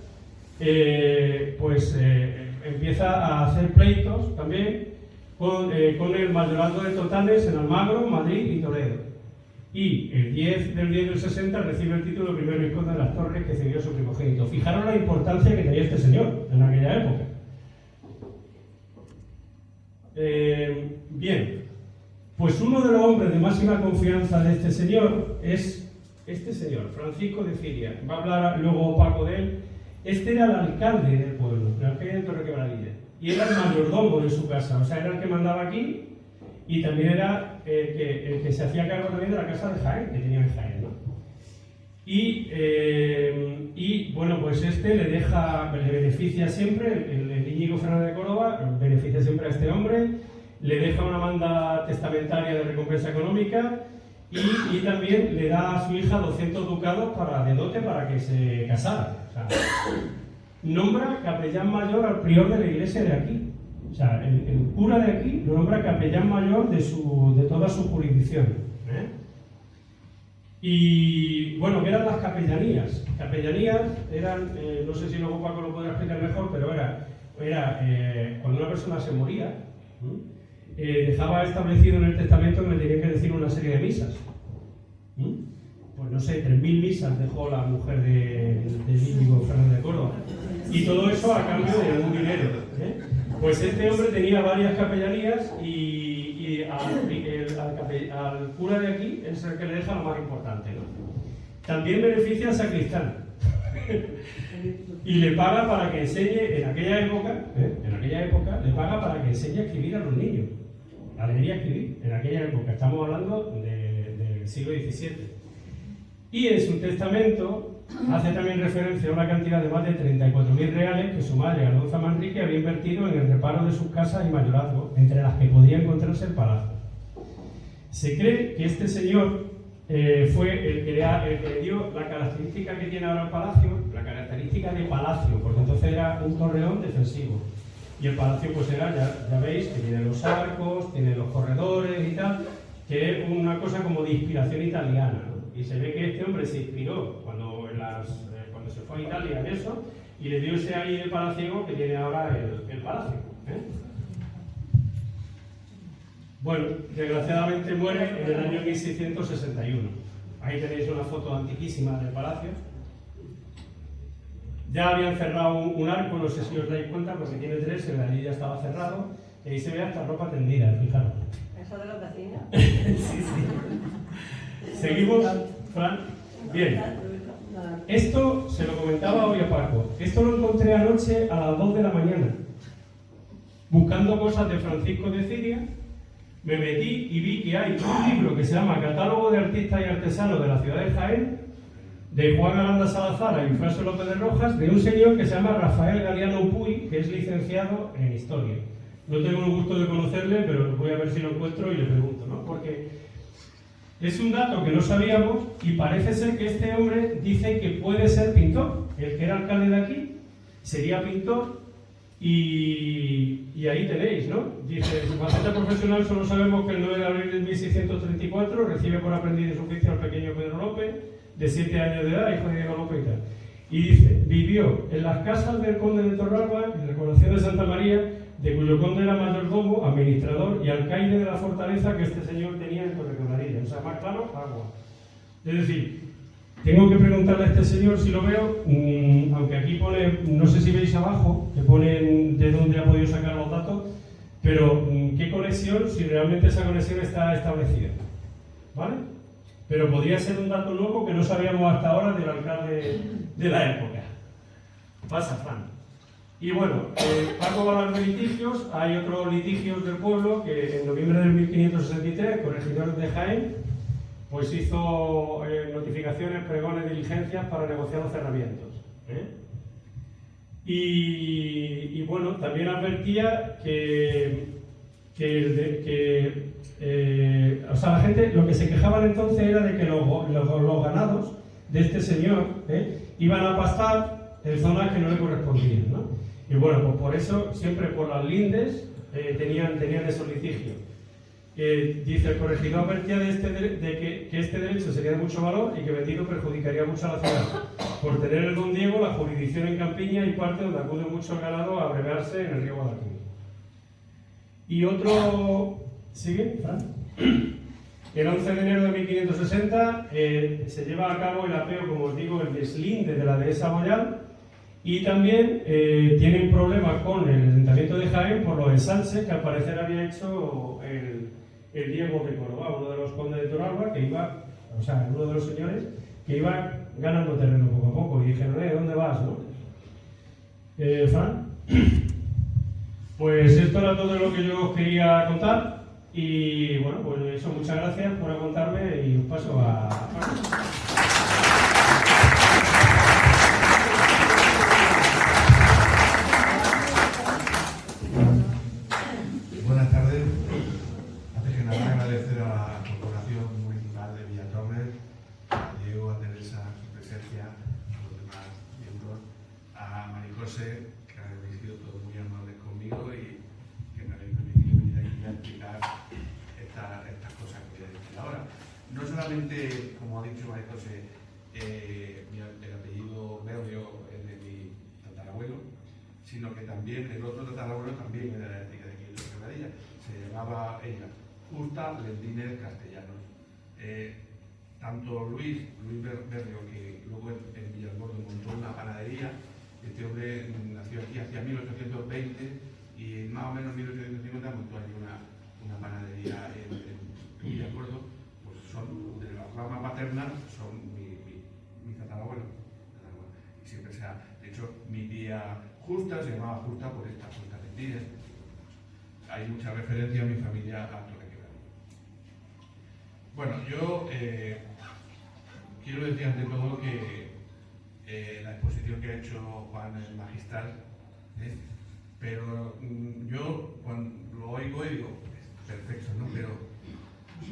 empieza a hacer pleitos también con el mayorazgo de Totanes en Almagro, Madrid y Toledo. Y el 10 del 60 recibe el título de primer vizconde de las Torres, que cedió a su primogénito. Fijaros la importancia que tenía este señor en aquella época. Bien, pues uno de los hombres de máxima confianza de este señor es este señor, Francisco de Ciria. Va a hablar luego Paco de él. Este era el alcalde del pueblo, el alcalde de Torrequebradilla, y era el mayordomo de su casa, o sea, era el que mandaba aquí, y también era el que se hacía cargo también de la casa de Jaén, que tenía en Jaén, ¿no? Y bueno, pues le beneficia siempre, el Íñigo Fernández de Córdoba beneficia siempre a este hombre, le deja una manda testamentaria de recompensa económica y también le da a su hija 200 ducados de dote para que se casara. O sea, nombra capellán mayor al prior de la iglesia de aquí. O sea, el cura de aquí lo nombra capellán mayor de toda su jurisdicción. Y bueno, ¿qué eran las capellanías? Capellanías eran, no sé si luego Paco lo podrá explicar mejor, pero era cuando una persona se moría, dejaba establecido en el testamento que le tenía que decir una serie de misas. Pues no sé, 3.000 misas dejó la mujer de Íñigo Fernández de Córdoba. Y todo eso a cambio de algún dinero. Pues este hombre tenía varias capellanías y al cura de aquí es el que le deja lo más importante, ¿no? También beneficia al sacristán. Y le paga para que enseñe, en aquella época, le paga para que enseñe a escribir a los niños. Alegría a escribir, en aquella época, estamos hablando del siglo XVII. Y en su testamento hace también referencia a una cantidad de más de 34.000 reales que su madre, Alonza Manrique, había invertido en el reparo de sus casas y mayorazgo, entre las que podía encontrarse el palacio. Se cree que este señor fue el que le dio la característica que tiene ahora el palacio, la característica de palacio, porque entonces era un torreón defensivo. Y el palacio pues era, ya veis, que tiene los arcos, tiene los corredores y tal, que es una cosa como de inspiración italiana, ¿no? Y se ve que este hombre se inspiró cuando se fue a Italia en eso, y le dio ese aire palaciego que tiene ahora el palacio, ¿eh? Bueno, desgraciadamente muere en el año 1661. Ahí tenéis una foto antiquísima del palacio. Ya habían cerrado un arco, no sé si os dais cuenta, porque tiene 3, el de ya estaba cerrado, y ahí se ve hasta ropa tendida, fijaros. ¿Eso de los vecinos? Sí, sí. Seguimos, Fran. Bien. Esto se lo comentaba hoy a Paco. Esto lo encontré anoche a las 2 de la mañana. Buscando cosas de Francisco de Ciria, me metí y vi que hay un libro que se llama Catálogo de Artistas y Artesanos de la Ciudad de Jaén, de Juan Aranda Salazar y Eufrasio López de Rojas, de un señor que se llama Rafael Galiano Puy, que es licenciado en Historia. No tengo el gusto de conocerle, pero voy a ver si lo encuentro y le pregunto, ¿no? Porque es un dato que no sabíamos y parece ser que este hombre dice que puede ser pintor. El que era alcalde de aquí sería pintor y ahí tenéis, ¿no? Dice, su faceta profesional solo sabemos que el 9 de abril de 1634 recibe por aprendiz de su oficio al pequeño Pedro López, de 7 años de edad, hijo de Diego López y tal. Y dice, vivió en las casas del conde de Torralba, en la Coronación de Santa María, de cuyo conde era mayordomo, administrador y alcaide de la fortaleza que este señor tenía en Torrequemadilla. O sea, más claro, agua. Es decir, tengo que preguntarle a este señor si lo veo, aunque aquí pone, no sé si veis abajo, que ponen de dónde ha podido sacar los datos, pero qué conexión, si realmente esa conexión está establecida. ¿Vale? Pero podría ser un dato nuevo que no sabíamos hasta ahora del alcalde de la época. Pasa, Fran. Y bueno, Paco va a hablar de litigios. Hay otros litigios del pueblo que en noviembre de 1563, el corregidor de Jaén, pues hizo notificaciones, pregones, diligencias para negociar los cerramientos. Y bueno, también advertía o sea, la gente, lo que se quejaban entonces era de que los ganados de este señor iban a pastar en zonas que no le correspondían, ¿no? Y bueno, pues por eso, siempre por las lindes, tenían esos litigios. Dice, el corregidor advertía que este derecho sería de mucho valor y que vendido perjudicaría mucho a la ciudad, por tener el don Diego la jurisdicción en Campiña y parte donde acude mucho el ganado a abrevarse en el río Guadalquivir. Y otro... ¿Sigue, Fran? El 11 de enero de 1560 se lleva a cabo el apeo, como os digo, el deslinde de la dehesa Boyal, y también tienen problemas con el Ayuntamiento de Jaén por los ensanches que al parecer había hecho el Diego de Córdoba, uno de los condes de Torralba, que iba, o sea, uno de los señores, que iba ganando terreno poco a poco, y dijeron, ¿dónde vas, no? Fran. Pues esto era todo lo que yo os quería contar. Y bueno, pues eso, muchas gracias por aguantarme y os paso a... Buenas tardes. Antes que nada agradecer a la Corporación Municipal de Villatorres, a Diego, a Teresa, su presencia, a los demás miembros, a Maricose, que habéis sido todos muy amables conmigo y que me habéis permitido venir aquí a explicar estas cosas que voy a decir ahora. No solamente, como ha dicho Maricose, el apellido Berrio es de mi tatarabuelo, sino que también el otro tatarabuelo también era de aquí de Quebradilla. Se llamaba ella Justa Lendínez Castellanos. Tanto Luis Berrio, que luego en Villargordo montó una panadería. Este hombre nació aquí hacia 1820 y más o menos en 1850 montó allí una panadería en Villargordo. Pues son de la rama paterna, son mi tatarabuelo. Y siempre se ha... De hecho, mi tía Justa se llamaba Justa por estas Justas Lendínez. Hay mucha referencia en mi familia a Torrequemadilla. Bueno, yo quiero decir ante todo que la exposición que ha hecho Juan es magistral, pero yo cuando lo oigo y digo, perfecto, ¿no? Pero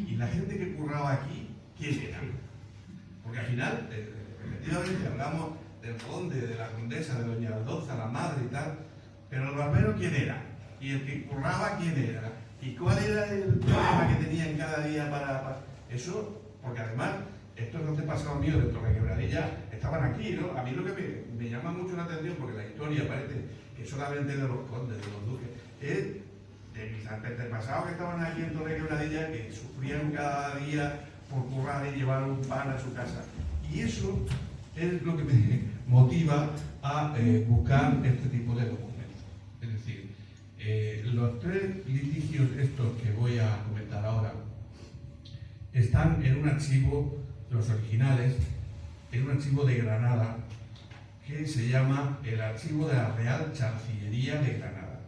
Y la gente que curraba aquí, ¿quién era? Porque al final, efectivamente, hablamos del conde, de la condesa, de doña Aldoza, la madre y tal, pero el barbero, ¿quién era? Y el que curraba, ¿quién era? ¿Y cuál era el problema que tenían cada día para eso? Porque además, estos antepasados míos de Torrequebradilla estaban aquí, ¿no? A mí lo que me llama mucho la atención, porque la historia parece que solamente de los condes, de los duques, es de mis antepasados que estaban aquí en Torrequebradilla, que sufrían cada día por currar y llevar un pan a su casa. Y eso es lo que me motiva a buscar este tipo de documentos. Es decir, los 3 litigios estos que voy a comentar ahora están en un archivo, los originales, en un archivo de Granada que se llama el Archivo de la Real Chancillería de Granada.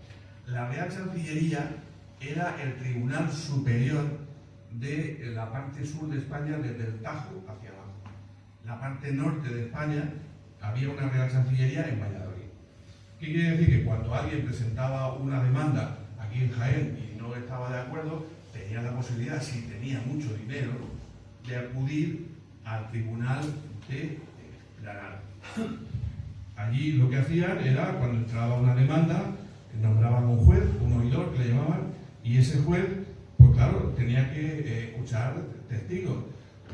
La Real Chancillería era el Tribunal Superior de la parte sur de España, desde el Tajo hacia abajo. La parte norte de España había una Real Chancillería en Valladolid. ¿Qué quiere decir? Que cuando alguien presentaba una demanda aquí en Jaén y no estaba de acuerdo, tenía la posibilidad, si tenía mucho dinero, de acudir al Tribunal de Granada. Allí lo que hacían era, cuando entraba una demanda, nombraban un juez, un oidor que le llamaban, y ese juez, pues claro, tenía que escuchar testigos.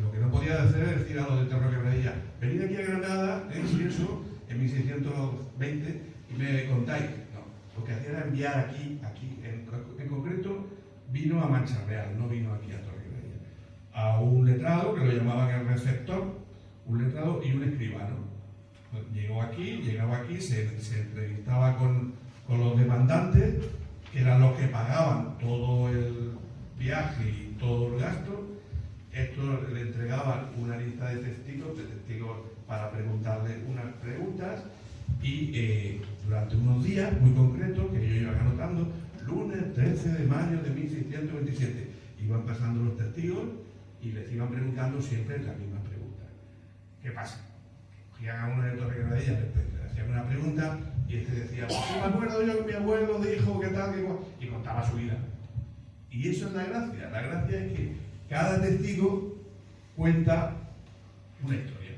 Lo que no podía hacer es decir a los de Torrequebradilla, venid aquí a Granada, y eso, en 1620, y me contáis. No, lo que hacía era enviar aquí, en concreto, vino a Mancha Real, no vino aquí a Torrequebradilla, a un letrado, que lo llamaban el receptor, un letrado y un escribano. Llegaba aquí, se entrevistaba con los demandantes, que eran los que pagaban todo el viaje y todo el gasto. Estos le entregaban una lista de testigos para preguntarle unas preguntas, y durante unos días muy concretos, que yo iba anotando, lunes 13 de mayo de 1627, iban pasando los testigos y les iban preguntando siempre las mismas preguntas. ¿Qué pasa? Cogían a uno de Torrequebradilla, le hacían una pregunta y este decía, pues sí, me acuerdo yo que mi abuelo dijo que tal, que igual, y contaba su vida. Y eso es la gracia. La gracia es que cada testigo cuenta una historia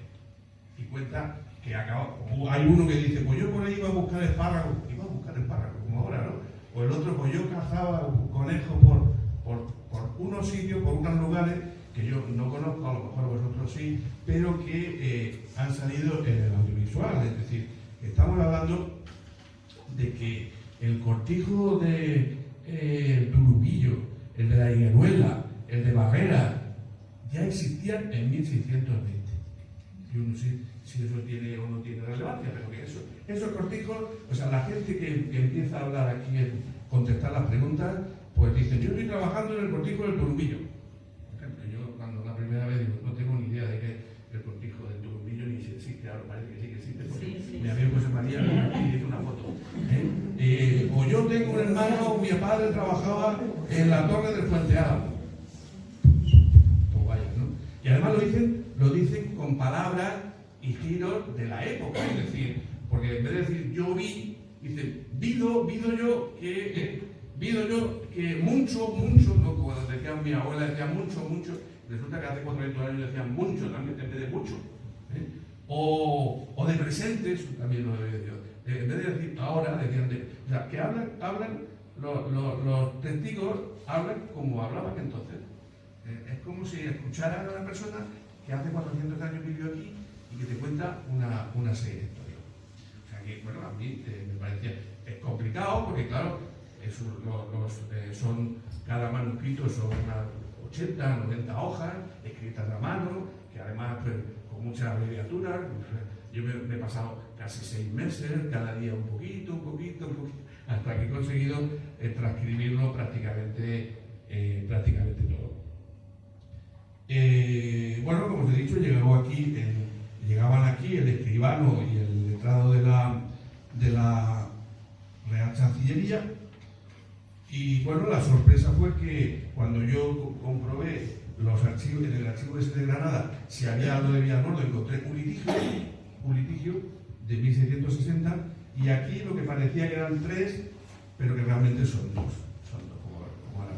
y cuenta que acaba. Hay uno que dice, pues yo por ahí iba a buscar espárragos, como ahora, ¿no? O el otro, pues yo cazaba conejos por unos sitios, por unos lugares que yo no conozco, a lo mejor vosotros sí, pero que han salido en el audiovisual. Es decir, estamos hablando de que el cortijo de Turubillo, el de la Higueruela, el de Barrera, ya existían en 1620. Yo no sé si eso tiene o no tiene relevancia, pero que esos cortijos, o sea, la gente que empieza a hablar aquí en contestar las preguntas, pues dicen, yo estoy trabajando en el cortijo del Turubillo. Por ejemplo, yo cuando la primera vez digo, no tengo ni idea de qué el cortijo del Turubillo, ni si existe, ahora parece que sí que existe, porque mi amigo José María me hizo una foto. O yo tengo un hermano, mi padre trabajaba en la torre del Puente Álamo. Pues vaya, ¿no? Y además lo dicen con palabras y giros de la época, es decir, porque en vez de decir yo vi, dice vido yo que mucho, no, como decía mi abuela, decía mucho, resulta que hace 400 años decían mucho también en vez de mucho, o de presentes también lo había dicho, en vez de decir ahora, decían o sea, que hablan los testigos hablan como hablaban entonces. Es como si escucharan a una persona que hace 400 años vivió aquí y que te cuenta una serie de historias. O sea que, bueno, a mí me parecía es complicado porque, claro, son cada manuscrito son unas 80, 90 hojas escritas a mano, que además pues, con muchas abreviaturas. Yo me he pasado casi 6 meses, cada día un poquito, hasta que he conseguido transcribirlo prácticamente todo. Bueno, como os he dicho, llegaban aquí el escribano y el letrado de la Real Chancillería, y bueno, la sorpresa fue que cuando yo comprobé los archivos, en el archivo ese de Granada, si había algo de Villalmordo, encontré un litigio de 1660, y aquí lo que parecía que eran 3, pero que realmente son dos como ahora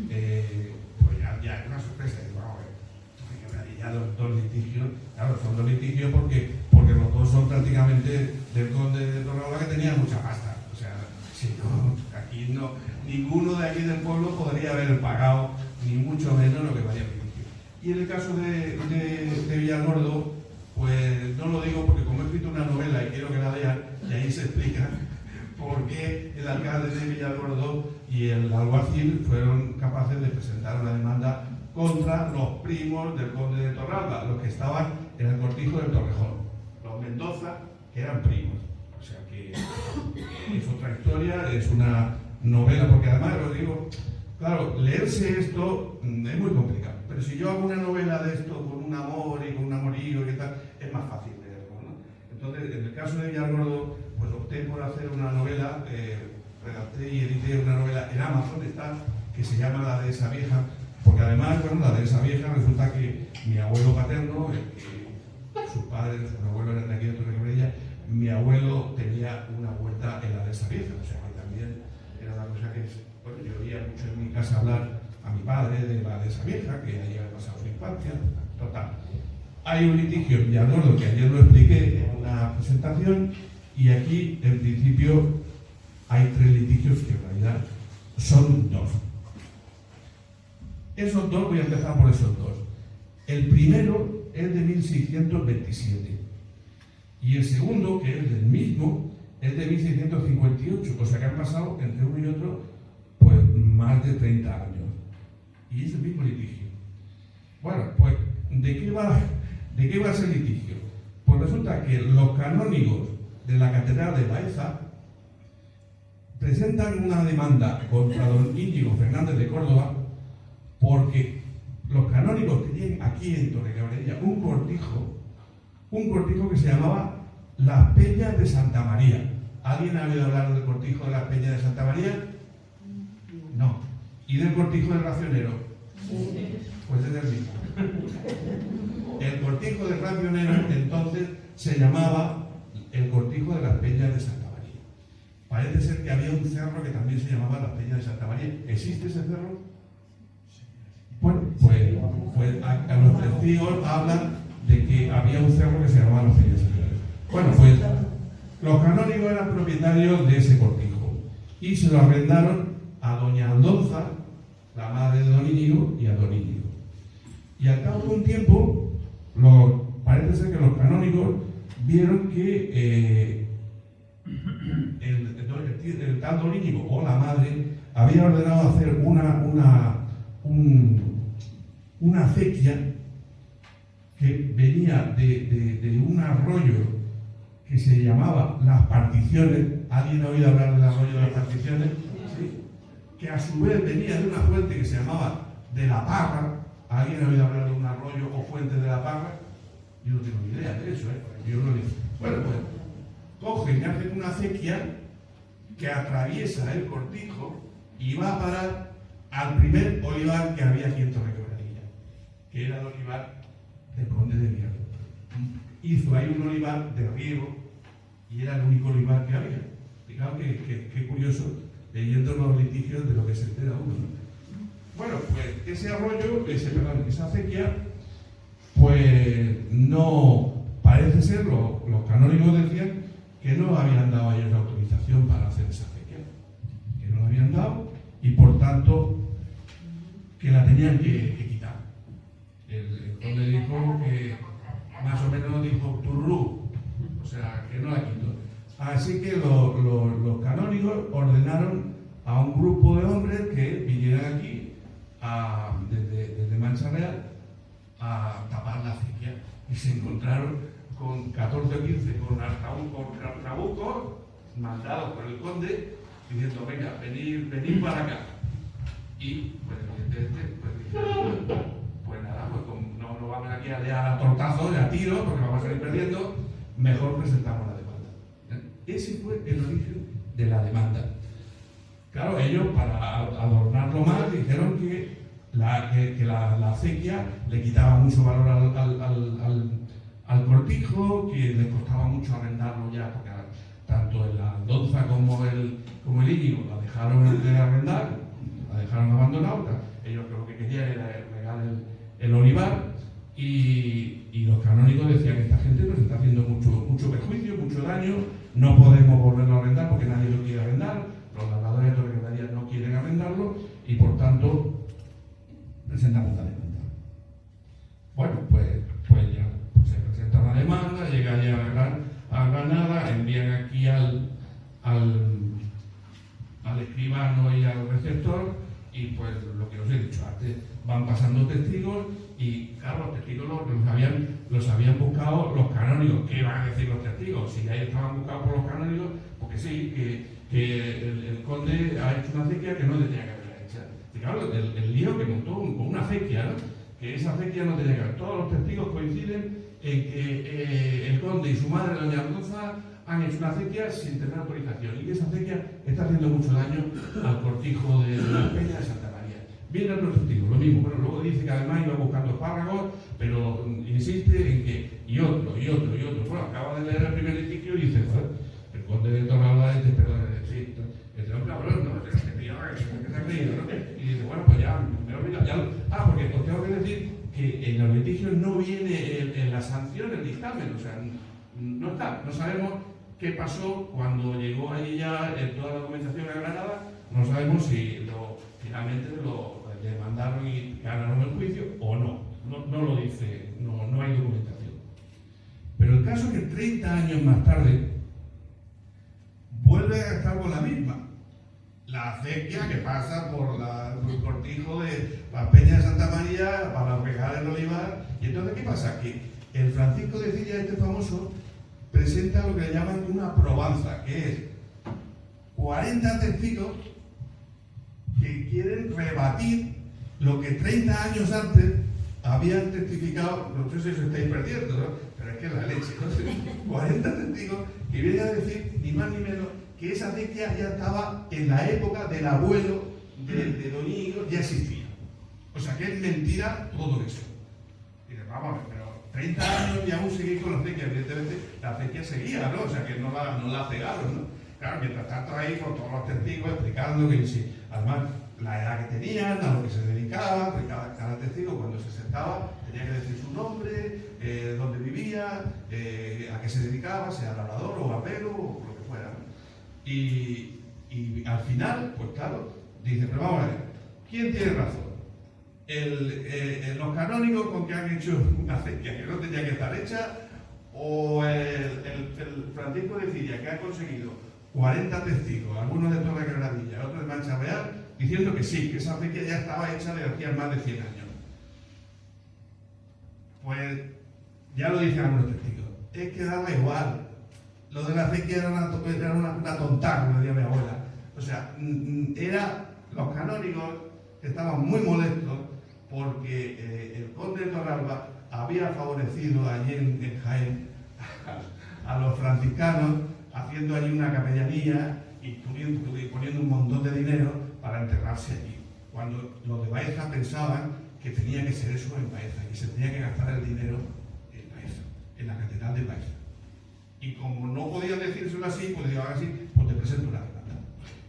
veo. Pues ya ya una sorpresa, digo, vamos a ver, ya dos litigios, claro, son dos litigios porque los dos son prácticamente del conde de Torralba, que tenía mucha pasta. O sea, si no, aquí no, ninguno de aquí del pueblo podría haber pagado ni mucho menos lo que valía el litigio. Y en el caso de Villargordo, pues no lo digo porque como he escrito una novela y quiero que la vean, y ahí se explica por qué el alcalde de Villargordo y el alguacil fueron capaces de presentar una demanda contra los primos del conde de Torralba, los que estaban en el cortijo del Torrejón, los Mendoza, que eran primos. O sea que es otra historia, es una novela, porque además os digo, claro, leerse esto es muy complicado, pero si yo hago una novela de esto con un amor y con un amorío y tal, es más fácil leerlo, ¿no? Entonces, en el caso de Villargordo, pues opté por hacer una novela, redacté y edité una novela en Amazon, que se llama La Dehesa Vieja, porque además, bueno, la Dehesa Vieja resulta que mi abuelo paterno, sus padres, su abuelo era de aquí de Torregrolla, mi abuelo tenía una huerta en la Dehesa Vieja, o sea que también era una cosa que, bueno, yo oía mucho en mi casa hablar a mi padre de la Dehesa Vieja, que ahí había pasado su infancia, total. Hay un litigio en Villargordo que ayer lo expliqué en una presentación, y aquí, en principio, hay 3 litigios que en realidad son 2. Esos 2, voy a empezar por esos 2. El primero es de 1627 y el segundo, que es del mismo, es de 1658, o sea que han pasado entre uno y otro pues más de 30 años. Y es el mismo litigio. Bueno, pues ¿de qué va ese litigio? Pues resulta que los canónigos de la Catedral de Baeza presentan una demanda contra don Íñigo Fernández de Córdoba porque los canónigos tenían aquí en Torregrolla un cortijo que se llamaba Las Peñas de Santa María. ¿Alguien ha oído hablar del cortijo de las Peñas de Santa María? No. ¿Y del cortijo del Racionero? Pues es el mismo. El cortijo del Racionero entonces se llamaba el cortijo de las Peñas de Santa María. Parece ser que había un cerro que también se llamaba las Peñas de Santa María. ¿Existe ese cerro? Bueno, pues a los testigos hablan de que había un cerro que se llamaba las Peñas de Santa María. Bueno, pues los canónigos eran propietarios de ese cortijo y se lo arrendaron a doña Aldonza, la madre de don Íñigo, y a don Íñigo. Y al cabo de un tiempo, parece ser que los canónigos vieron que el tal don Íñigo o la madre había ordenado hacer una acequia que venía de un arroyo que se llamaba Las Particiones. ¿Alguien ha oído hablar del arroyo de Las Particiones? ¿Sí? Que a su vez venía de una fuente que se llamaba de la Parra. ¿Alguien ha oído hablar de un arroyo o fuente de la Parra? Yo no tengo ni idea de eso, yo no digo. Bueno, pues cogen y hacen una acequia que atraviesa el cortijo y va a parar al primer olivar que había aquí en Torregrolla, que era el olivar del conde de Villargordo. Hizo ahí un olivar de riego y era el único olivar que había. Fijaos qué curioso, leyendo los litigios de lo que se entera uno, ¿no? Bueno, pues ese arroyo, esa acequia, pues no, parece ser, los canónigos decían que no habían dado a ellos la autorización para hacer esa acequia, que no la habían dado y por tanto que la tenían que quitar. El conde dijo que, más o menos dijo tururú, o sea, que no la quitó. Así que los canónigos ordenaron a un grupo de hombres que vinieran aquí desde Mancha Real a tapar la acequia y se encontraron con 14 o 15 con trabucos mandados por el conde diciendo venga, venid para acá. Y pues evidentemente pues nada, pues no nos vamos aquí a liar a tortazos y a tiros porque vamos a salir perdiendo, mejor presentamos la demanda. Ese fue el origen de la demanda. Claro, ellos para adornarlo más dijeron que la acequia le quitaba mucho valor al cortijo, que les costaba mucho arrendarlo ya, porque tanto la Aldonza como el Íñigo la dejaron de arrendar, la dejaron abandonada. ellos lo que querían era regar el olivar, y los canónigos decían que esta gente nos está haciendo mucho perjuicio, mucho daño, no podemos volverlo a arrendar porque nadie lo quiere arrendar, los labradores de Torrequebraría no quieren arrendarlo y por tanto presentamos la demanda. Bueno, pues ya se presenta la demanda, llega ya a Granada, envían aquí al escribano y al receptor, y pues lo que os he dicho antes, van pasando testigos y claro, los testigos los habían buscado los canónigos. ¿Qué van a decir los testigos? Si ya estaban buscados por los canónigos, porque sí, que el conde ha hecho una acequia que no tenía que haberla hecha. Y claro, el lío que montó con una acequia, ¿no? Que esa acequia no tenía que haber. Todos los testigos coinciden en que el conde y su madre, doña Rosa, han hecho una acequia sin tener autorización y que esa acequia está haciendo mucho daño al cortijo de la Peña de Santa María. Viene otro testigo, lo mismo. Bueno, luego dice que además iba buscando espárragos, pero insiste en que y otro. Bueno, acaba de leer el primer litigio y dice, joder, el conde de Torralba es este hombre cabrón, ¿no? Este tío que se ha creído, ¿no? Y dice, bueno, pues ya, me olvido, ya. Porque os tengo que decir que en los litigios no viene en la sanción, el dictamen, o sea, no está, no sabemos qué pasó cuando llegó ahí ya toda la documentación a Granada, no sabemos si finalmente lo demandaron y ganaron el juicio o no lo dice, no hay documentación. Pero el caso es que 30 años más tarde vuelve a estar con la misma. La acequia que pasa por el cortijo de la Peña de Santa María para regar el olivar. Y entonces, ¿qué pasa? Que el Francisco de Cilla, este famoso, presenta lo que le llaman una probanza, que es 40 testigos que quieren rebatir lo que 30 años antes habían testificado. No sé si os estáis perdiendo, ¿no? Pero es que es la leche, ¿no? 40 testigos que vienen a decir, ni más ni menos, que esa acequia ya estaba en la época del abuelo de Don Íñigo, ya existía. O sea que es mentira todo eso. Y dices, vamos a ver, pero 30 años y aún seguir con la acequia. Evidentemente la acequia seguía, ¿no? O sea que no la cegaron, ¿no? Claro, mientras tanto ahí con todos los testigos explicando que sí, además la edad que tenían, a lo que se dedicaban, porque cada testigo cuando se sentaba tenía que decir su nombre, dónde vivía, a qué se dedicaba, sea labrador o barbero o lo que fuera, ¿no? Y al final, pues claro, dice, pero vamos a ver, ¿quién tiene razón? ¿Los canónigos con que han hecho una acequia que no tenía que estar hecha? ¿O el Francisco de Cilla, que ha conseguido 40 testigos, algunos de Torrequebraría, otros de Mancha Real, diciendo que sí, que esa acequia ya estaba hecha de hacía más de 100 años? Pues ya lo dicen algunos testigos, es que daba igual. Lo de la acequia era una tontada, como decía mi abuela. O sea, los canónigos estaban muy molestos porque el conde de Torralba había favorecido allí en Jaén a los franciscanos, haciendo allí una capellanía y poniendo un montón de dinero para enterrarse allí. Cuando los de Baeza pensaban que tenía que ser eso en Baeza, que se tenía que gastar el dinero en Baeza, en la catedral de Baeza. Y como no podían decírselo así, pues decían así, pues te presento una demanda.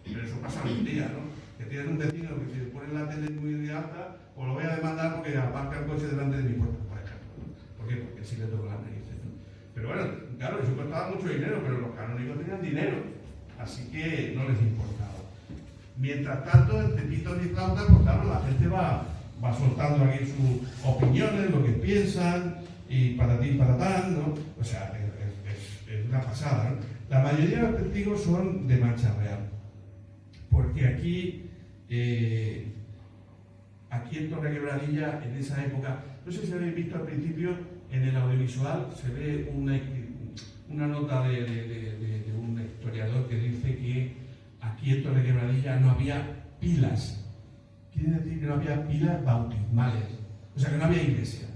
Pero eso pasa hoy en día, ¿no? Que tienes un vecino que si pone la tele muy alta, pues lo voy a demandar porque aparca el coche delante de mi puerta, por ejemplo, ¿no? ¿Por qué? Porque así le toco las narices, ¿no? Pero bueno, claro, eso costaba mucho dinero, pero los canónigos tenían dinero, así que no les importaba. Mientras tanto, entre pitos y flautas, pues claro, la gente va soltando aquí sus opiniones, lo que piensan, y patatín, patatán, ¿no? O sea, es una pasada, ¿no? La mayoría de los testigos son de Mancha Real, porque aquí en Torrequebraría, en esa época, no sé si habéis visto al principio, en el audiovisual se ve una nota de un historiador que dice que aquí en Torrequebraría no había pilas. Quiere decir que no había pilas bautismales, o sea que no había iglesia.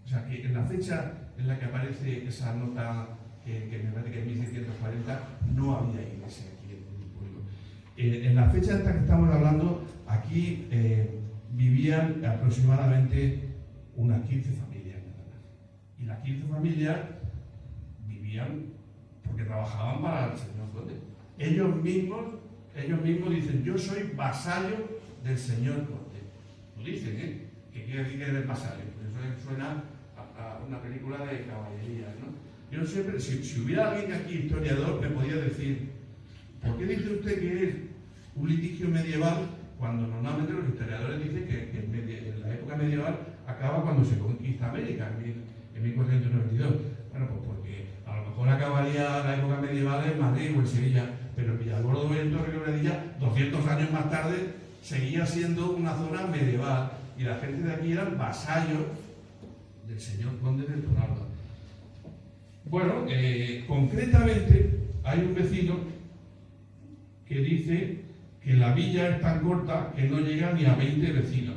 O sea que en la fecha en la que aparece esa nota, que me parece que en 1640, no había iglesia aquí en el pueblo. En la fecha esta que estamos hablando, aquí vivían aproximadamente unas 15 familias nada más. Y las 15 familias vivían porque trabajaban para el señor conde. Ellos mismos dicen, yo soy vasallo del señor conde. Lo dicen, que quiere decir que es del vasallo. Eso suena a una película de caballería, ¿no? Yo siempre, si hubiera alguien aquí historiador, me podía decir, ¿por qué dice usted que es un litigio medieval cuando normalmente los historiadores dicen que la época medieval acaba cuando se conquista América, en 1492? Bueno, pues porque a lo mejor acabaría la época medieval en Madrid o en Sevilla, pero en Villargordo y en Torrequebradilla, 200 años más tarde, seguía siendo una zona medieval y la gente de aquí eran vasallos del señor conde de Toralba. Bueno, concretamente hay un vecino que dice que la villa es tan corta que no llega ni a 20 vecinos,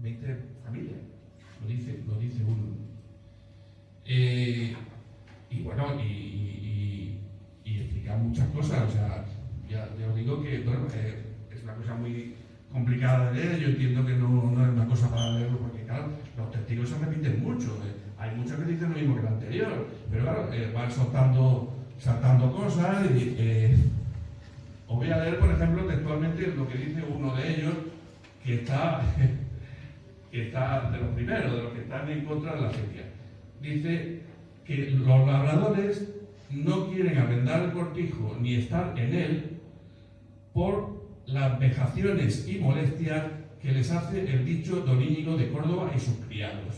20 familias, lo dice uno. Y bueno, y explicar muchas cosas, o sea, ya os digo que bueno, es una cosa muy complicada de leer. Yo entiendo que no es una cosa para leerlo, porque claro, los testigos se repiten mucho, hay muchos que dicen lo mismo que el anterior, pero claro, van saltando cosas. Y os voy a leer, por ejemplo, textualmente lo que dice uno de ellos, que está de los primeros, de los que están en contra de la acequia. Dice que los labradores no quieren arrendar el cortijo ni estar en él por las vejaciones y molestias que les hace el dicho don Íñigo de Córdoba y sus criados,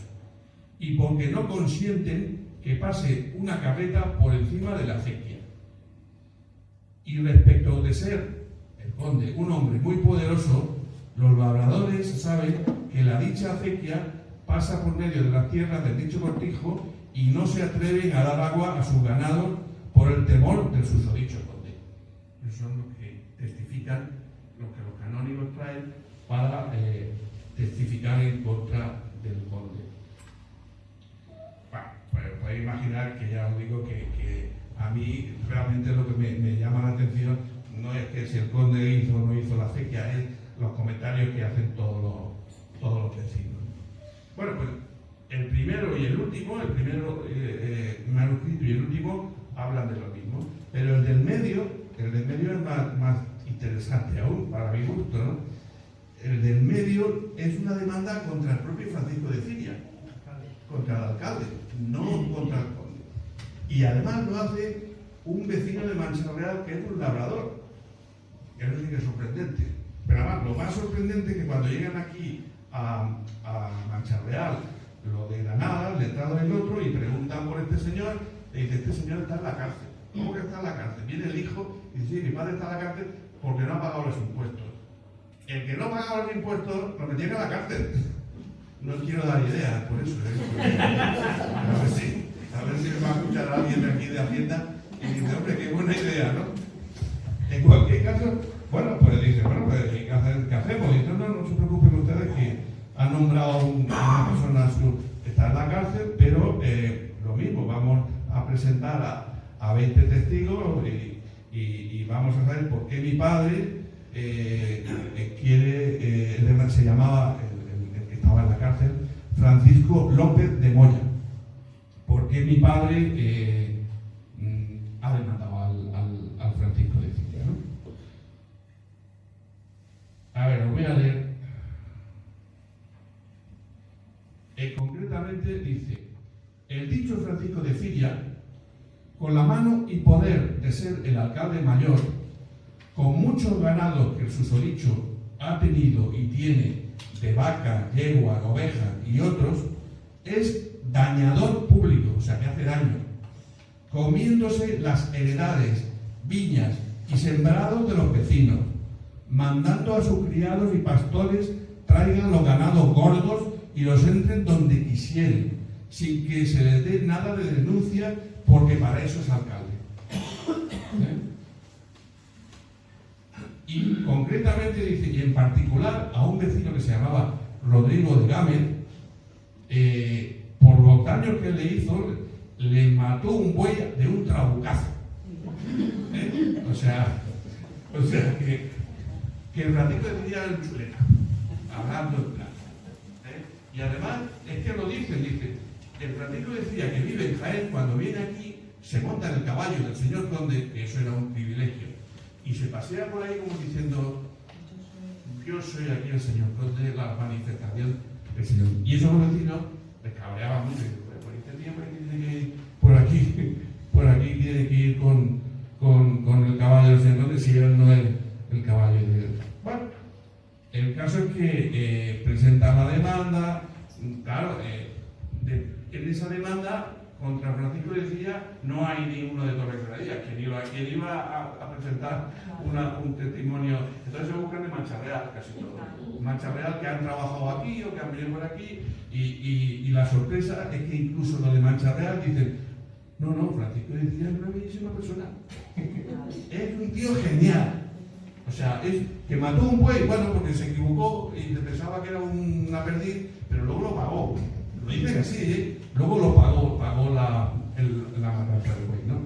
y porque no consienten que pase una carreta por encima de la acequia. Y respecto de ser el conde un hombre muy poderoso, los labradores saben que la dicha acequia pasa por medio de las tierras del dicho cortijo y no se atreven a dar agua a sus ganados por el temor del susodicho conde. Esos son los que testifican, lo que los canónigos traen para testificar en contra del conde. Bueno, pues podéis imaginar que ya os digo que a mí realmente lo que me llama la atención no es que si el conde hizo o no hizo la acequia, es los comentarios que hacen todos los vecinos. Bueno, pues el primero y el último, el primero manuscrito y el último hablan de lo mismo, pero el del medio es más interesante aún, para mi gusto, ¿no? El del medio es una demanda contra el propio Francisco de Ciria, contra el alcalde, no contra el conde. Y además lo hace un vecino de Mancha Real que es un labrador, que eso sí que es sorprendente. Pero además, lo más sorprendente es que cuando llegan aquí a Mancha Real, lo de Granada, le traen el otro y preguntan por este señor, y dice, este señor está en la cárcel. ¿Cómo que está en la cárcel? Viene el hijo y dice, sí, mi padre está en la cárcel porque no ha pagado los impuestos. El que no pagaba los impuestos lo metían a la cárcel. No quiero dar ideas, por eso. A ver si me va a escuchar a alguien de aquí de Hacienda y dice, hombre, qué buena idea, ¿no? En cualquier caso, bueno, pues dice, bueno, pues ¿qué hacemos? Y dice, no se preocupen ustedes que han nombrado a una persona que está en la cárcel, pero lo mismo, vamos a presentar a 20 testigos y vamos a saber por qué mi padre quiere, se llamaba, el que estaba en la cárcel, Francisco López de Moya. ¿Por qué mi padre ha demandado al Francisco de Ciria, ¿no? A ver, os voy a leer. Concretamente dice, el dicho Francisco de Ciria, con la mano y poder de ser el alcalde mayor, con muchos ganados que el susodicho ha tenido y tiene de vaca, yegua, oveja y otros, es dañador público, o sea que hace daño, comiéndose las heredades, viñas y sembrados de los vecinos, mandando a sus criados y pastores traigan los ganados gordos y los entren donde quisieren, sin que se les dé nada de denuncia, porque para eso es alcalde. Y concretamente dice, y en particular a un vecino que se llamaba Rodrigo de Gámez, por los daños que le hizo, le mató un buey de un trabucazo. O sea que el Francisco de Ciria era el chuleta, hablando en plan. Y además, es que lo dice, el Francisco de Ciria que vive en Jaén, cuando viene aquí, se monta en el caballo del señor conde, que eso era un privilegio, y se pasea por ahí como diciendo, yo soy aquí el señor conde, la manifestación del señor. Y esos vecinos les cabreaban mucho. Pues este tío tiene que ir por aquí tiene que ir con el caballo del señor conde, si él no es el caballo de él. Bueno, el caso es que presentan la demanda, claro, en esa demanda contra Francisco decía no hay ninguno de Torreveradilla, quien iba a presentar un testimonio. Entonces se buscan de Mancha Real, casi todo. Mancha Real que han trabajado aquí o que han venido por aquí, y la sorpresa es que incluso los de Mancha Real dicen no, Francisco decía es una bellísima persona. Es un tío genial. O sea, es que mató un buey, bueno, porque se equivocó y pensaba que era una perdiz, pero luego lo pagó. Lo dicen así, ¿eh? Luego lo pagó la matanza del buey, ¿no?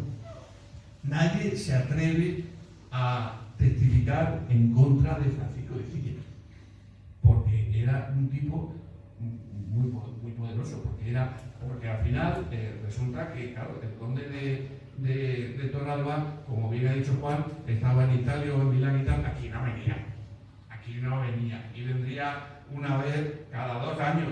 Nadie se atreve a testificar en contra de Francisco de Silla, porque era un tipo muy poderoso, porque al final resulta que, claro, el conde de Torralba, como bien ha dicho Juan, estaba en Italia o en Milán y tal, aquí no venía, y vendría una vez cada 2 años,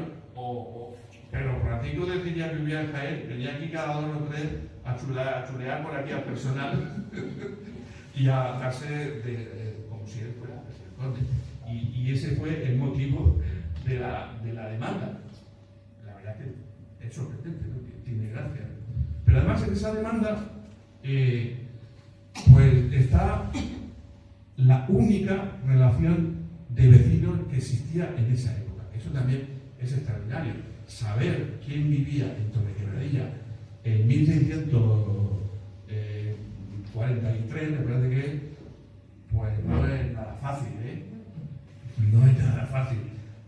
pero Francisco decía que vivía en Jaén, venía aquí cada 2 o 3 a chulear por aquí al personal y a darse como si él fuera el conde. Y ese fue el motivo de la demanda. La verdad que es sorprendente, ¿no? Que tiene gracia. Pero además en esa demanda pues está la única relación de vecinos que existía en esa época. Eso también es extraordinario. Saber quién vivía en Torrequebradilla en 1643, me parece que es, pues no es nada fácil, ¿eh? No es nada fácil.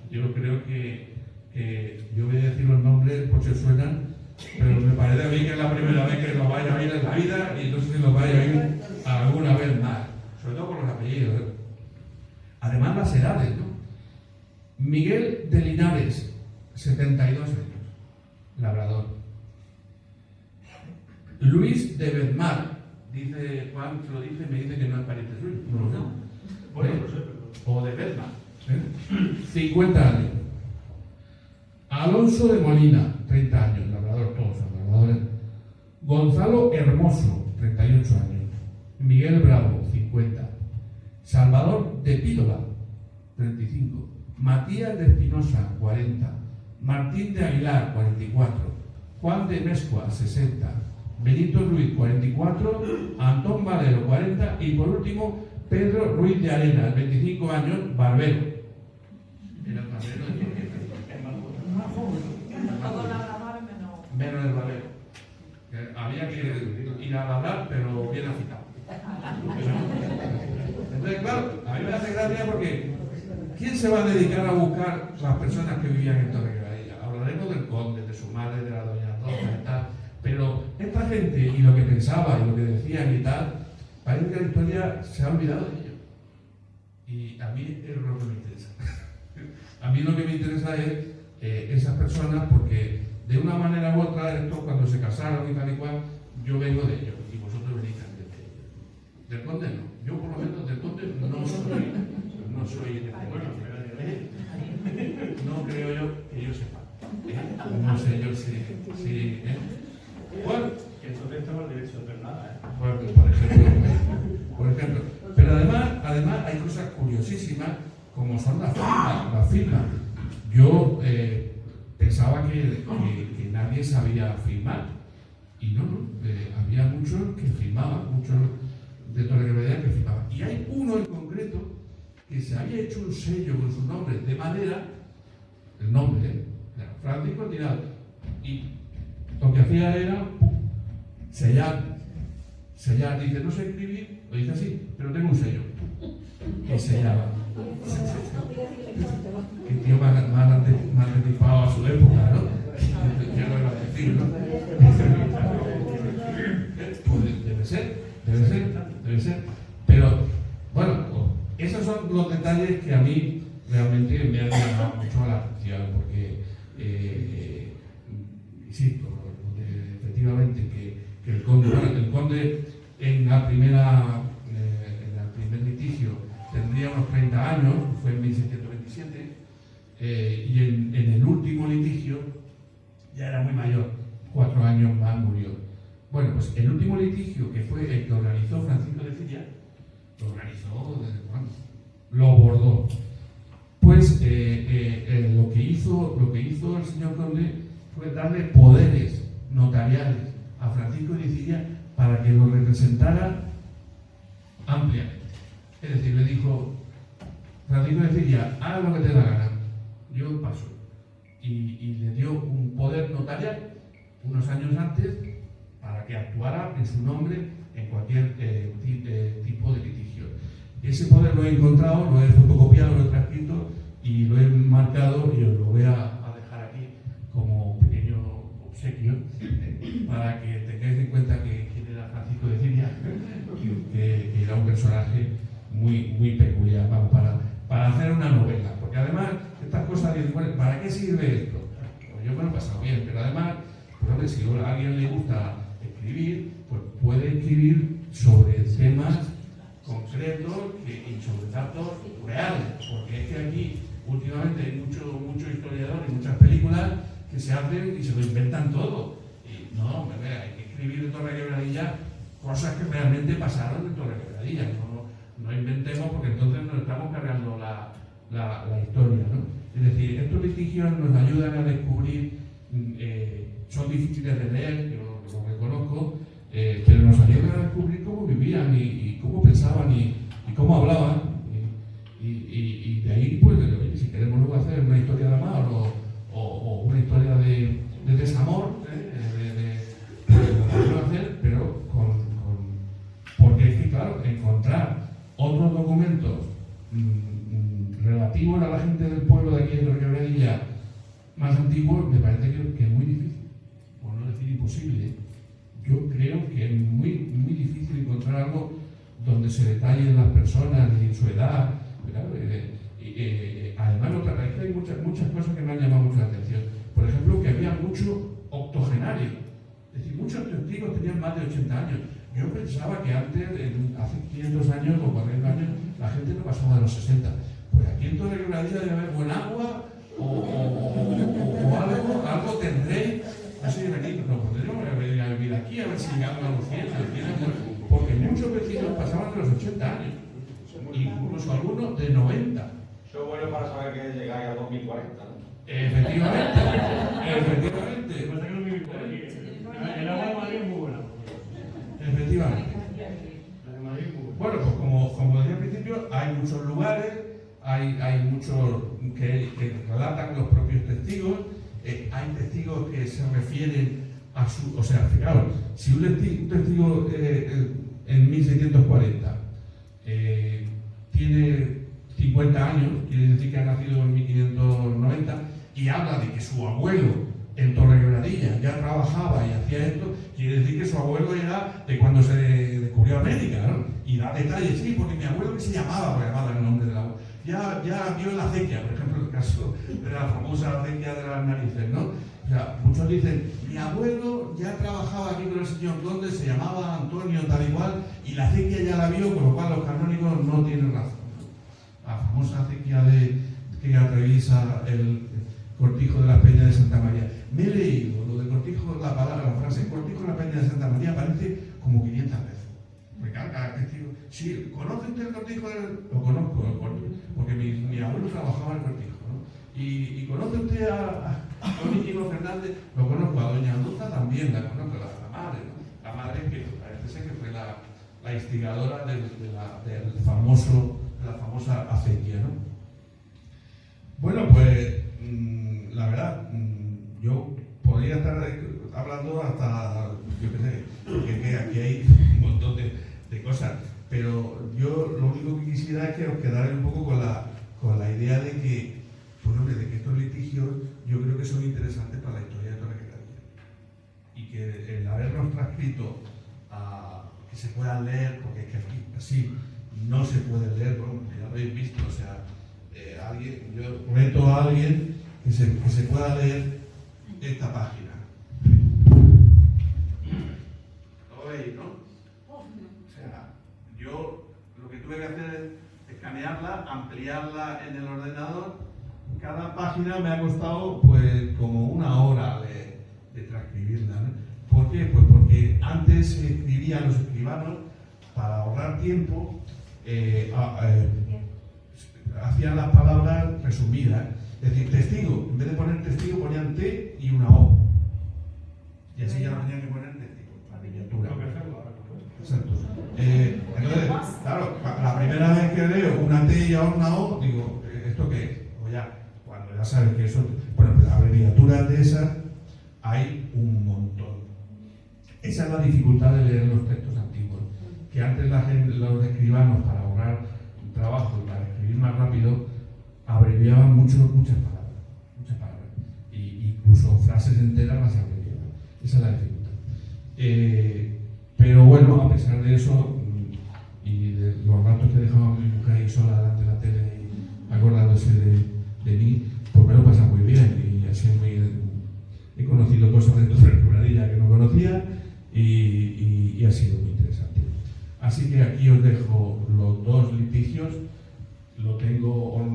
Yo creo que yo voy a decir los nombres por si os suenan, pero me parece a mí que es la primera vez que nos vaya a oír en la vida y no sé si nos vaya a oír alguna vez más, sobre todo por los apellidos, ¿eh? Además las edades, ¿no? Miguel de Linares, 72 años, labrador. Luis de Bedmar, dice Juan, se lo dice, me dice que no es pariente suyo, no lo sé. Bueno, no sé, pero... O de Bedmar, 50 años. Alonso de Molina, 30 años, labrador, todos son labradores. Gonzalo Hermoso, 38 años. Miguel Bravo, 50. Salvador de Pídola, 35. Matías de Espinosa, 40. Martín de Aguilar, 44. Juan de Mescua, 60. Benito Ruiz, 44. Antón Valero, 40. Y por último, Pedro Ruiz de Arena, 25 años, barbero. Era el barbero de Torrevieja. Menos el barbero. Había que ir a labrar, pero bien afitado. Entonces, claro, a mí me hace gracia porque ¿quién se va a dedicar a buscar las personas que vivían en Torrequebradilla? Hablaremos del conde, de su madre, de la doña Rosa y tal, pero esta gente y lo que pensaba y lo que decían y tal, parece que la historia se ha olvidado de ello. Y a mí es lo que me interesa. A mí lo que me interesa es esas personas, porque de una manera u otra, esto cuando se casaron y tal y cual, yo vengo de ellos y vosotros venís también de ellos. Del conde no. Yo por lo menos del conde no soy no creo yo que yo sepa. No sé yo si bueno, entonces tengo el derecho de hacer nada, ¿eh? Bueno, por ejemplo. Pero además hay cosas curiosísimas como son las firmas. Yo pensaba que nadie sabía firmar y no, había muchos que firmaban, muchos de Torrequebradilla que firmaban. Y hay uno en concreto que se había hecho un sello con su nombre de madera, el nombre, Francisco Tirado, y lo que hacía era sellar, dice, no sé escribir, lo dice así, pero tengo un sello, y sellaba. Qué tío más anticipado a su época, ¿no? Ya lo iba a decir, ¿no? Pues debe ser. Pero, bueno, esos son los detalles que a mí realmente me han llamado mucho la atención, porque, insisto, efectivamente, que el conde en el primer litigio tendría tendría unos 30 años, fue en 1627, y en el último litigio ya era muy mayor, 4 años más murió. Bueno, pues el último litigio, que fue el que organizó Francisco de Ciria, lo organizó desde cuándo, lo bordó. Pues lo que hizo el señor conde fue darle poderes notariales a Francisco de Ciria para que lo representara ampliamente. Es decir, le dijo: Francisco de Ciria, haz lo que te da gana, yo paso. Y le dio un poder notarial unos años antes para que actuara en su nombre en cualquier tipo de litigio. Ese poder lo he encontrado, lo he fotocopiado, lo he transcrito y lo he marcado, y os lo voy a dejar aquí como pequeño obsequio para que tengáis en cuenta que quién era Francisco de Ciria, que era un personaje muy peculiar, vamos, para hacer una novela. Porque además, estas cosas dicen, bueno, ¿para qué sirve esto? Pues yo me lo he pasado bien, pero además, pues hombre, si a alguien le gusta escribir, pues puede escribir sobre temas concretos y sobre datos reales, porque es que aquí últimamente hay mucho historiador y muchas películas que se hacen y se lo inventan todo. Y no, hombre, hay que escribir en Torre Quebradilla cosas que realmente pasaron en Torre Quebradilla. No inventemos, porque entonces nos estamos cargando la historia, ¿no? Es decir, estos litigios nos ayudan a descubrir, son difíciles de leer, yo lo reconozco, pero nos ayudan a descubrir cómo vivían y cómo pensaban y cómo hablaban. Y de ahí, pues, si queremos luego hacer una historia de amor o una historia de desamor, pues lo podemos hacer, pero porque es que, claro, encontrar otros documentos relativos a la gente del pueblo de aquí de Torre Quebradilla más antiguos me parece que es muy difícil, por no decir imposible. Yo creo que es muy difícil encontrar algo donde se detallen las personas y su edad. Además, es que hay muchas cosas que me han llamado mucho la atención. Por ejemplo, que había mucho octogenario. Es decir, muchos testigos tenían más de 80 años. Yo pensaba que antes, hace 500 años o 40 años, la gente no pasaba de los 60. Pues aquí en Torre Quebradilla debe haber buen agua o algo tendré. No sé, aquí, no, podríamos vivir aquí a ver si llegamos a los 100, porque muchos vecinos pasaban de los 80 años, incluso algunos de 90. Eso es bueno para saber que llegáis a 2040, ¿no? Efectivamente. El agua de Madrid es muy buena. Efectivamente. Bueno, pues como decía al principio, hay muchos lugares, hay muchos que relatan los propios testigos, hay testigos que se refieren a su... O sea, fijaros, si un testigo en 1640 tiene 50 años, quiere decir que ha nacido en 1590, y habla de que su abuelo en Torre Quebradilla ya trabajaba y hacía esto, quiere decir que su abuelo era de cuando se descubrió América, ¿no? Y da detalles, sí, porque mi abuelo que se llamaba, porque llamaba el nombre del abuelo, ya vio la acequia, por ejemplo, el caso de la famosa acequia de las narices, ¿no? O sea, muchos dicen, mi abuelo ya trabajaba aquí con el señor conde, se llamaba Antonio tal y cual, y la acequia ya la vio, con lo cual los canónigos no tienen razón, ¿no? La famosa acequia que atraviesa el Cortijo de la Peña de Santa María. Me he leído lo de Cortijo, la frase Cortijo de la Peña de Santa María aparece como 500 veces. Porque cada testigo, sí, ¿conoce usted el Cortijo? Lo conozco, porque mi abuelo trabajaba en el Cortijo, ¿no? Y ¿conoce usted a don Íñigo Fernández? Lo conozco, a doña Anduza también, la conozco, la madre, ¿no? La madre que parece ser que fue la instigadora de la famosa acequia, ¿no? Bueno, pues la verdad, yo podría estar hablando hasta, yo qué sé, porque aquí hay un montón de cosas, pero yo lo único que quisiera es que os quedarais un poco con la idea de que, pues hombre, de que estos litigios yo creo que son interesantes para la historia de Torre Quebradilla, y que el haberlos transcrito que se puedan leer, porque es que aquí así no se puede leer, bueno, ya lo habéis visto, o sea, yo reto a alguien que se pueda leer esta página. ¿Lo veis, no? O sea, yo lo que tuve que hacer es escanearla ampliarla en el ordenador, cada página me ha costado pues como 1 hora de transcribirla, ¿no? ¿Por qué? Pues porque antes se escribían los escribanos para ahorrar tiempo, hacían las palabras resumidas. Es decir, testigo, en vez de poner testigo ponían T y una O. Y así ya no tenían que poner testigo, la miniatura. Exacto. Entonces, claro, la primera vez que leo una T y ahora una O, digo, ¿esto qué es? O ya, cuando ya sabes que eso... Bueno, pues abreviaturas de esas hay un montón. Esa es la dificultad de leer los textos antiguos. Que antes los escribanos, para ahorrar trabajo y para escribir más rápido, abreviaban muchas palabras. Incluso frases enteras las abreviaban. Esa es la dificultad. Pero bueno, a pesar de eso, y de los ratos que dejaba a mi mujer ahí sola delante de la tele y acordándose de mí, pues me lo pasa muy bien. Y así he conocido cosas de Torregroradilla que no conocía y ha sido muy interesante. Así que aquí os dejo los 2 litigios. Lo tengo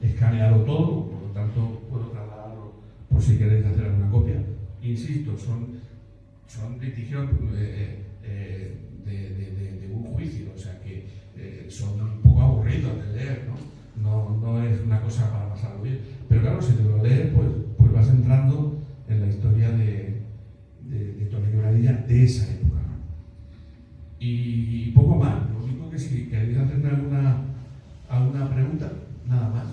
escaneado todo, por lo tanto puedo trasladarlo por si queréis hacer alguna copia. Insisto, son litigios de un juicio, o sea que son un poco aburridos de leer, ¿no? No es una cosa para pasarlo bien. Pero claro, si te lo lees, pues vas entrando en la historia de Torregroradilla de esa época. Y poco más. Lo único que si queréis hacerme alguna pregunta, nada más.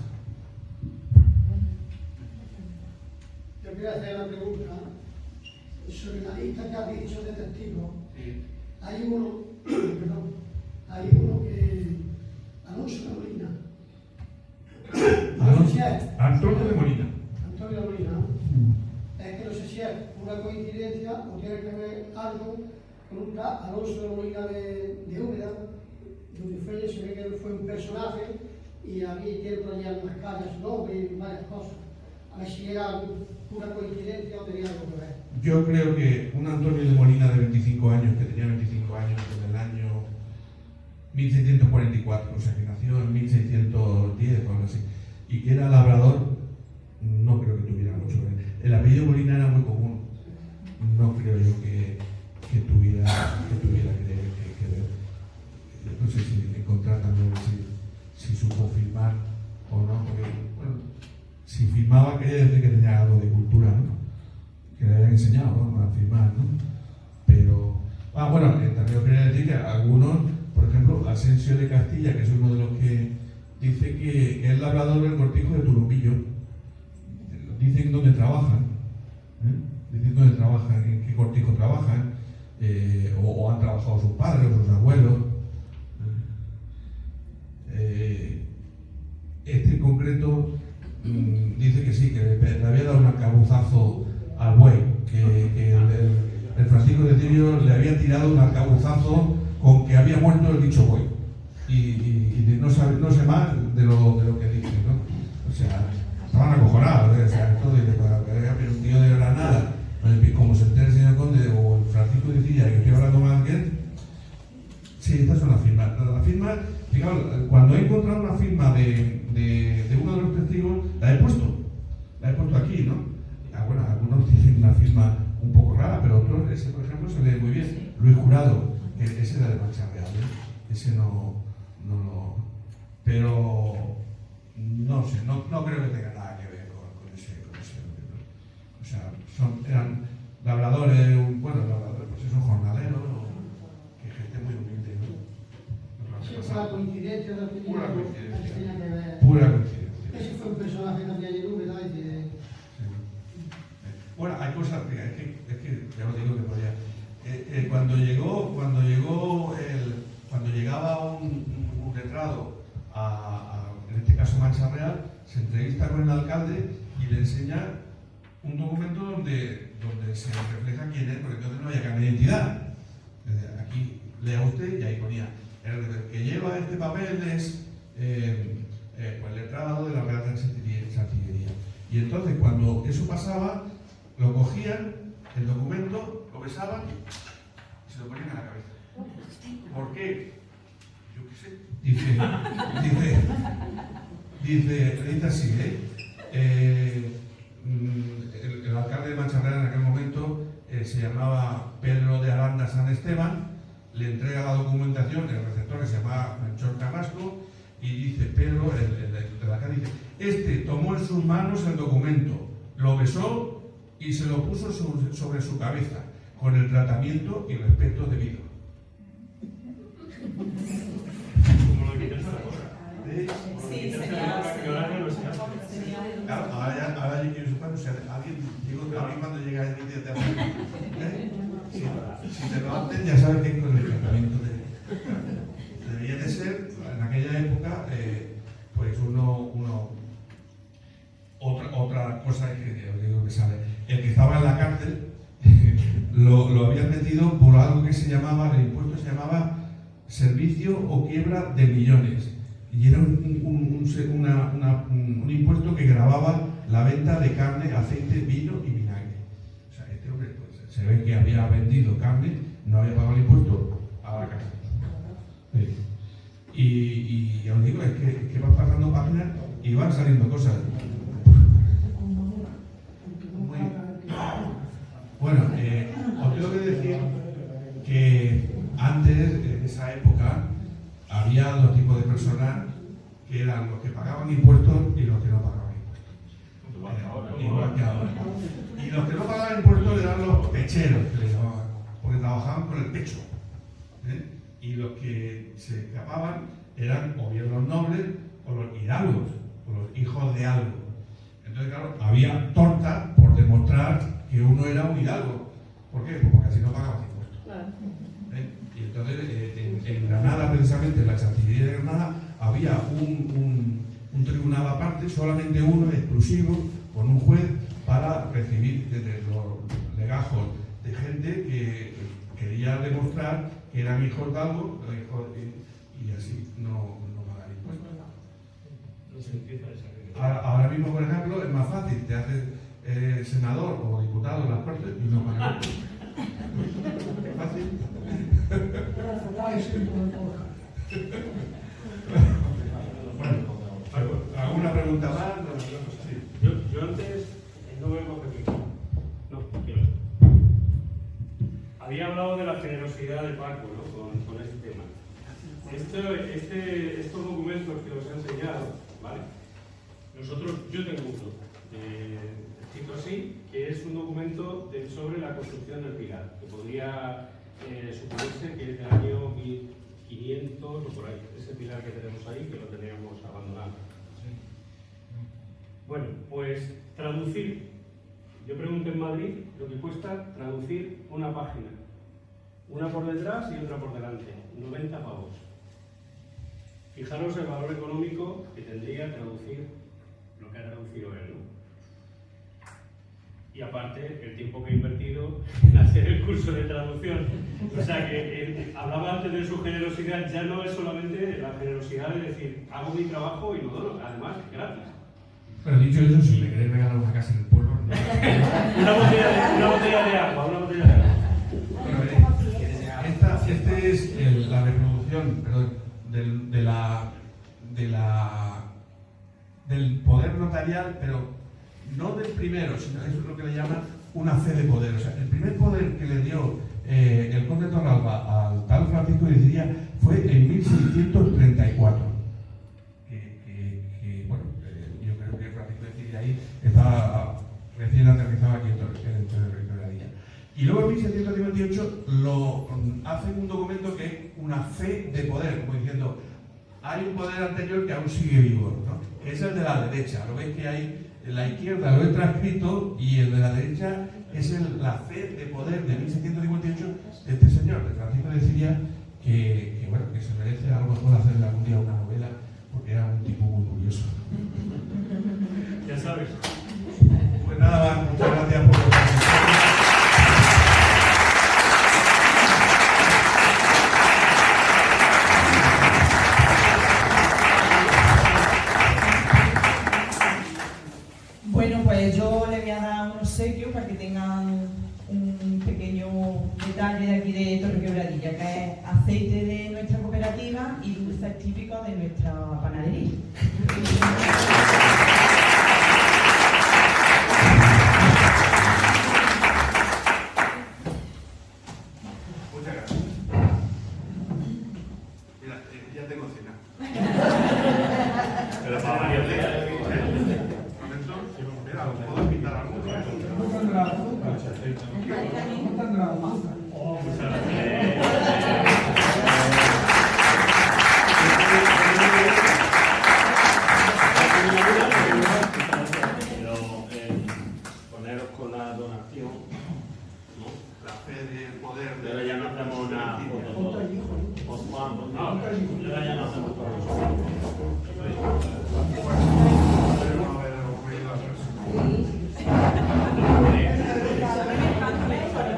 Yo quería hacer una pregunta sobre la lista que has dicho de testigos. Sí. Hay uno que Alonso de Molina. No sé si es Antonio de Molina. Antonio de Molina, ¿no? Es que no sé si es una coincidencia o tiene que ver algo con un tal Alonso de Molina de Úbeda, donde fue, se ve que él fue un personaje y había tiene por allá unas calles, su nombre y varias cosas. A ver si era pura coincidencia o tenía algo que ver. Yo creo que un Antonio de Molina de 25 años, que tenía 25 años en el año 1644, o sea que nació en 1610 o algo así, y que era labrador, no creo que tuviera mucho que ver. El apellido Molina era muy común, no creo yo que tuviera que ver. No sé si encontrar también si supo filmar o no, porque bueno, si filmaba quería decir que tenía algo de cultura, ¿no? Que le habían enseñado, ¿no? A filmar, ¿no? Pero, bueno, también quería decir que algunos, por ejemplo, Asensio de Castilla, que es uno de los que dice que es labrador del cortijo de Turumbillo, dicen dónde trabajan, dicen dónde trabajan, en qué cortijo trabajan, o han trabajado sus padres o sus abuelos. Este en concreto dice que sí, que le había dado un arcabuzazo al buey, que el Francisco de Cirio le había tirado un arcabuzazo con que había muerto el dicho buey. Y no sé más de lo que dice, ¿no? O sea, estaban acojonados, o sea, esto de un tío de Granada, como se entera el señor Conde o el Francisco de Cirio, que estoy hablando más que él. Sí, estas son las firmas. Las firmas, fijaos, cuando he encontrado una firma de uno de los testigos, la he puesto aquí, ¿no? Bueno, algunos dicen una firma un poco rara, pero otros, ese por ejemplo se lee muy bien. Luis Jurado, que ese era de Mancha Real, ¿eh? Ese no lo... Pero no sé, no creo que tenga nada que ver con ese ¿no? O sea, eran labradores, labradores, pues son jornaleros, que gente muy humilde, ¿no? Sí, fue una coincidencia, no tenía Pura algo coincidencia. que tenía que ver. Pura coincidencia. Ese fue un personaje también en Úbeda y que... Bueno, hay cosas, es que ya os digo que podía. Cuando llegaba un letrado en este caso Mancha Real, se entrevista con el alcalde y le enseña un documento donde se refleja quién es, porque entonces no había carnet de identidad. Aquí lea usted y ahí ponía, el que lleva este papel es pues el letrado de la Real Chancillería. Y entonces cuando eso pasaba, lo cogían, el documento, lo besaban y se lo ponían a la cabeza. ¿Por qué? Yo qué sé. Dice así, el alcalde de Mancharreal en aquel momento se llamaba Pedro de Aranda San Esteban, le entrega la documentación, el receptor que se llamaba Melchor Carrasco, y dice Pedro, el alcalde dice, este tomó en sus manos el documento, lo besó y se lo puso sobre su cabeza, con el tratamiento y respeto debido. Como lo quitas a la cosa. Sí, Claro, ahora yo quiero saber, o sea, alguien cuando llega a decir si te lo hacen, ya sabes que con el tratamiento debería de ser, en aquella época, pues otra cosa que os digo que sale. El que estaba en la cárcel lo habían metido por algo que se llamaba, el impuesto se llamaba servicio o quiebra de millones. Y era un impuesto que gravaba la venta de carne, aceite, vino y vinagre. O sea, este hombre pues, se ve que había vendido carne, no había pagado el impuesto, a la cárcel. Sí. Y ya os digo, es que van pasando páginas y van saliendo cosas. Bueno, os tengo que decir que antes, en esa época, había dos tipos de personas que eran los que pagaban impuestos y los que no pagaban impuestos. Igual que ahora. Y los que no pagaban impuestos eran los pecheros, que les llamaban, porque trabajaban con el pecho. Y los que se escapaban eran o bien los nobles o los hidalgos, o los hijos de algo. Entonces, claro, había torta por demostrar que uno era un hidalgo. ¿Por qué? Pues porque así no pagaban impuestos. Y entonces, en Granada, precisamente, en la Chancillería de Granada, había un tribunal aparte, solamente uno, exclusivo, con un juez, para recibir desde los legajos de gente que quería demostrar que eran hijos de algo, y así no pagar impuestos. Ahora mismo, por ejemplo, es más fácil, te haces senador o diputado en las Cortes y no pagas impuestos. ¿Es fácil? Bueno, ¿alguna pregunta más? Sí. Yo antes no vengo a repetir. No, quiero. Había hablado de la generosidad de Paco, ¿no? con este tema. Estos documentos que os he enseñado, ¿vale? Yo tengo uno, escrito así, que es un documento sobre la construcción del pilar, que podría suponerse que es del año 1500 o por ahí, ese pilar que tenemos ahí, que lo teníamos abandonado. Bueno, pues traducir, yo pregunté en Madrid lo que cuesta traducir una página, una por detrás y otra por delante, 90 pavos. Fijaros el valor económico que tendría traducir lo que ha traducido él, ¿no? Y aparte, el tiempo que he invertido en hacer el curso de traducción. O sea que hablaba antes de su generosidad, ya no es solamente la generosidad de decir, hago mi trabajo y lo doy, además, gratis. Pero dicho eso, si le queréis regalar una casa en el pueblo, no. Una botella de agua. Bueno, esta es la reproducción, perdón, del poder notarial, pero no del primero, sino es lo que le llaman una fe de poder. O sea, el primer poder que le dio el conde Torralba al tal Francisco de Ciria fue en 1634. Bueno, yo creo que Francisco de Ciria ahí estaba recién aterrizado aquí en Torreveradilla. Y luego en 1758 lo hacen un documento que es una fe de poder, como diciendo, hay un poder anterior que aún sigue vivo, ¿no? Que es el de la derecha. Lo veis que hay en la izquierda lo he transcrito y el de la derecha es la fe de poder de 1758 de este señor, de Francisco de Ciria, que bueno, que se merece a lo mejor hacerle algún día una novela, porque era un tipo muy curioso. Ya sabes. Pues nada más, muchas gracias por la atención. Bueno, pues yo le voy a dar un obsequio para que tengan un pequeño detalle de aquí de Torrequebradilla, que es aceite de nuestra cooperativa y dulces típicos de nuestra panadería. Muchas gracias. Mira, ya tengo cena. Pero para varios días. Profesor, mira, ¿puedo invitar a alguno? Muchas gracias. Pero poneros con la donación, ¿no? La fe del poder de... Ahora ya no hacemos una foto todos. Os Juan, pues no, ahora ya no hacemos todos. Podemos haber ocurrido a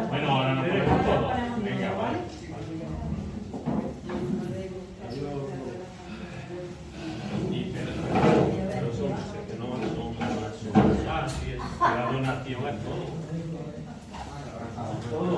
Bueno, ahora nos ponemos todos. Venga, vale. Y pero son que no son donaciones. Ah, sí, es que la donación es todo. Todo.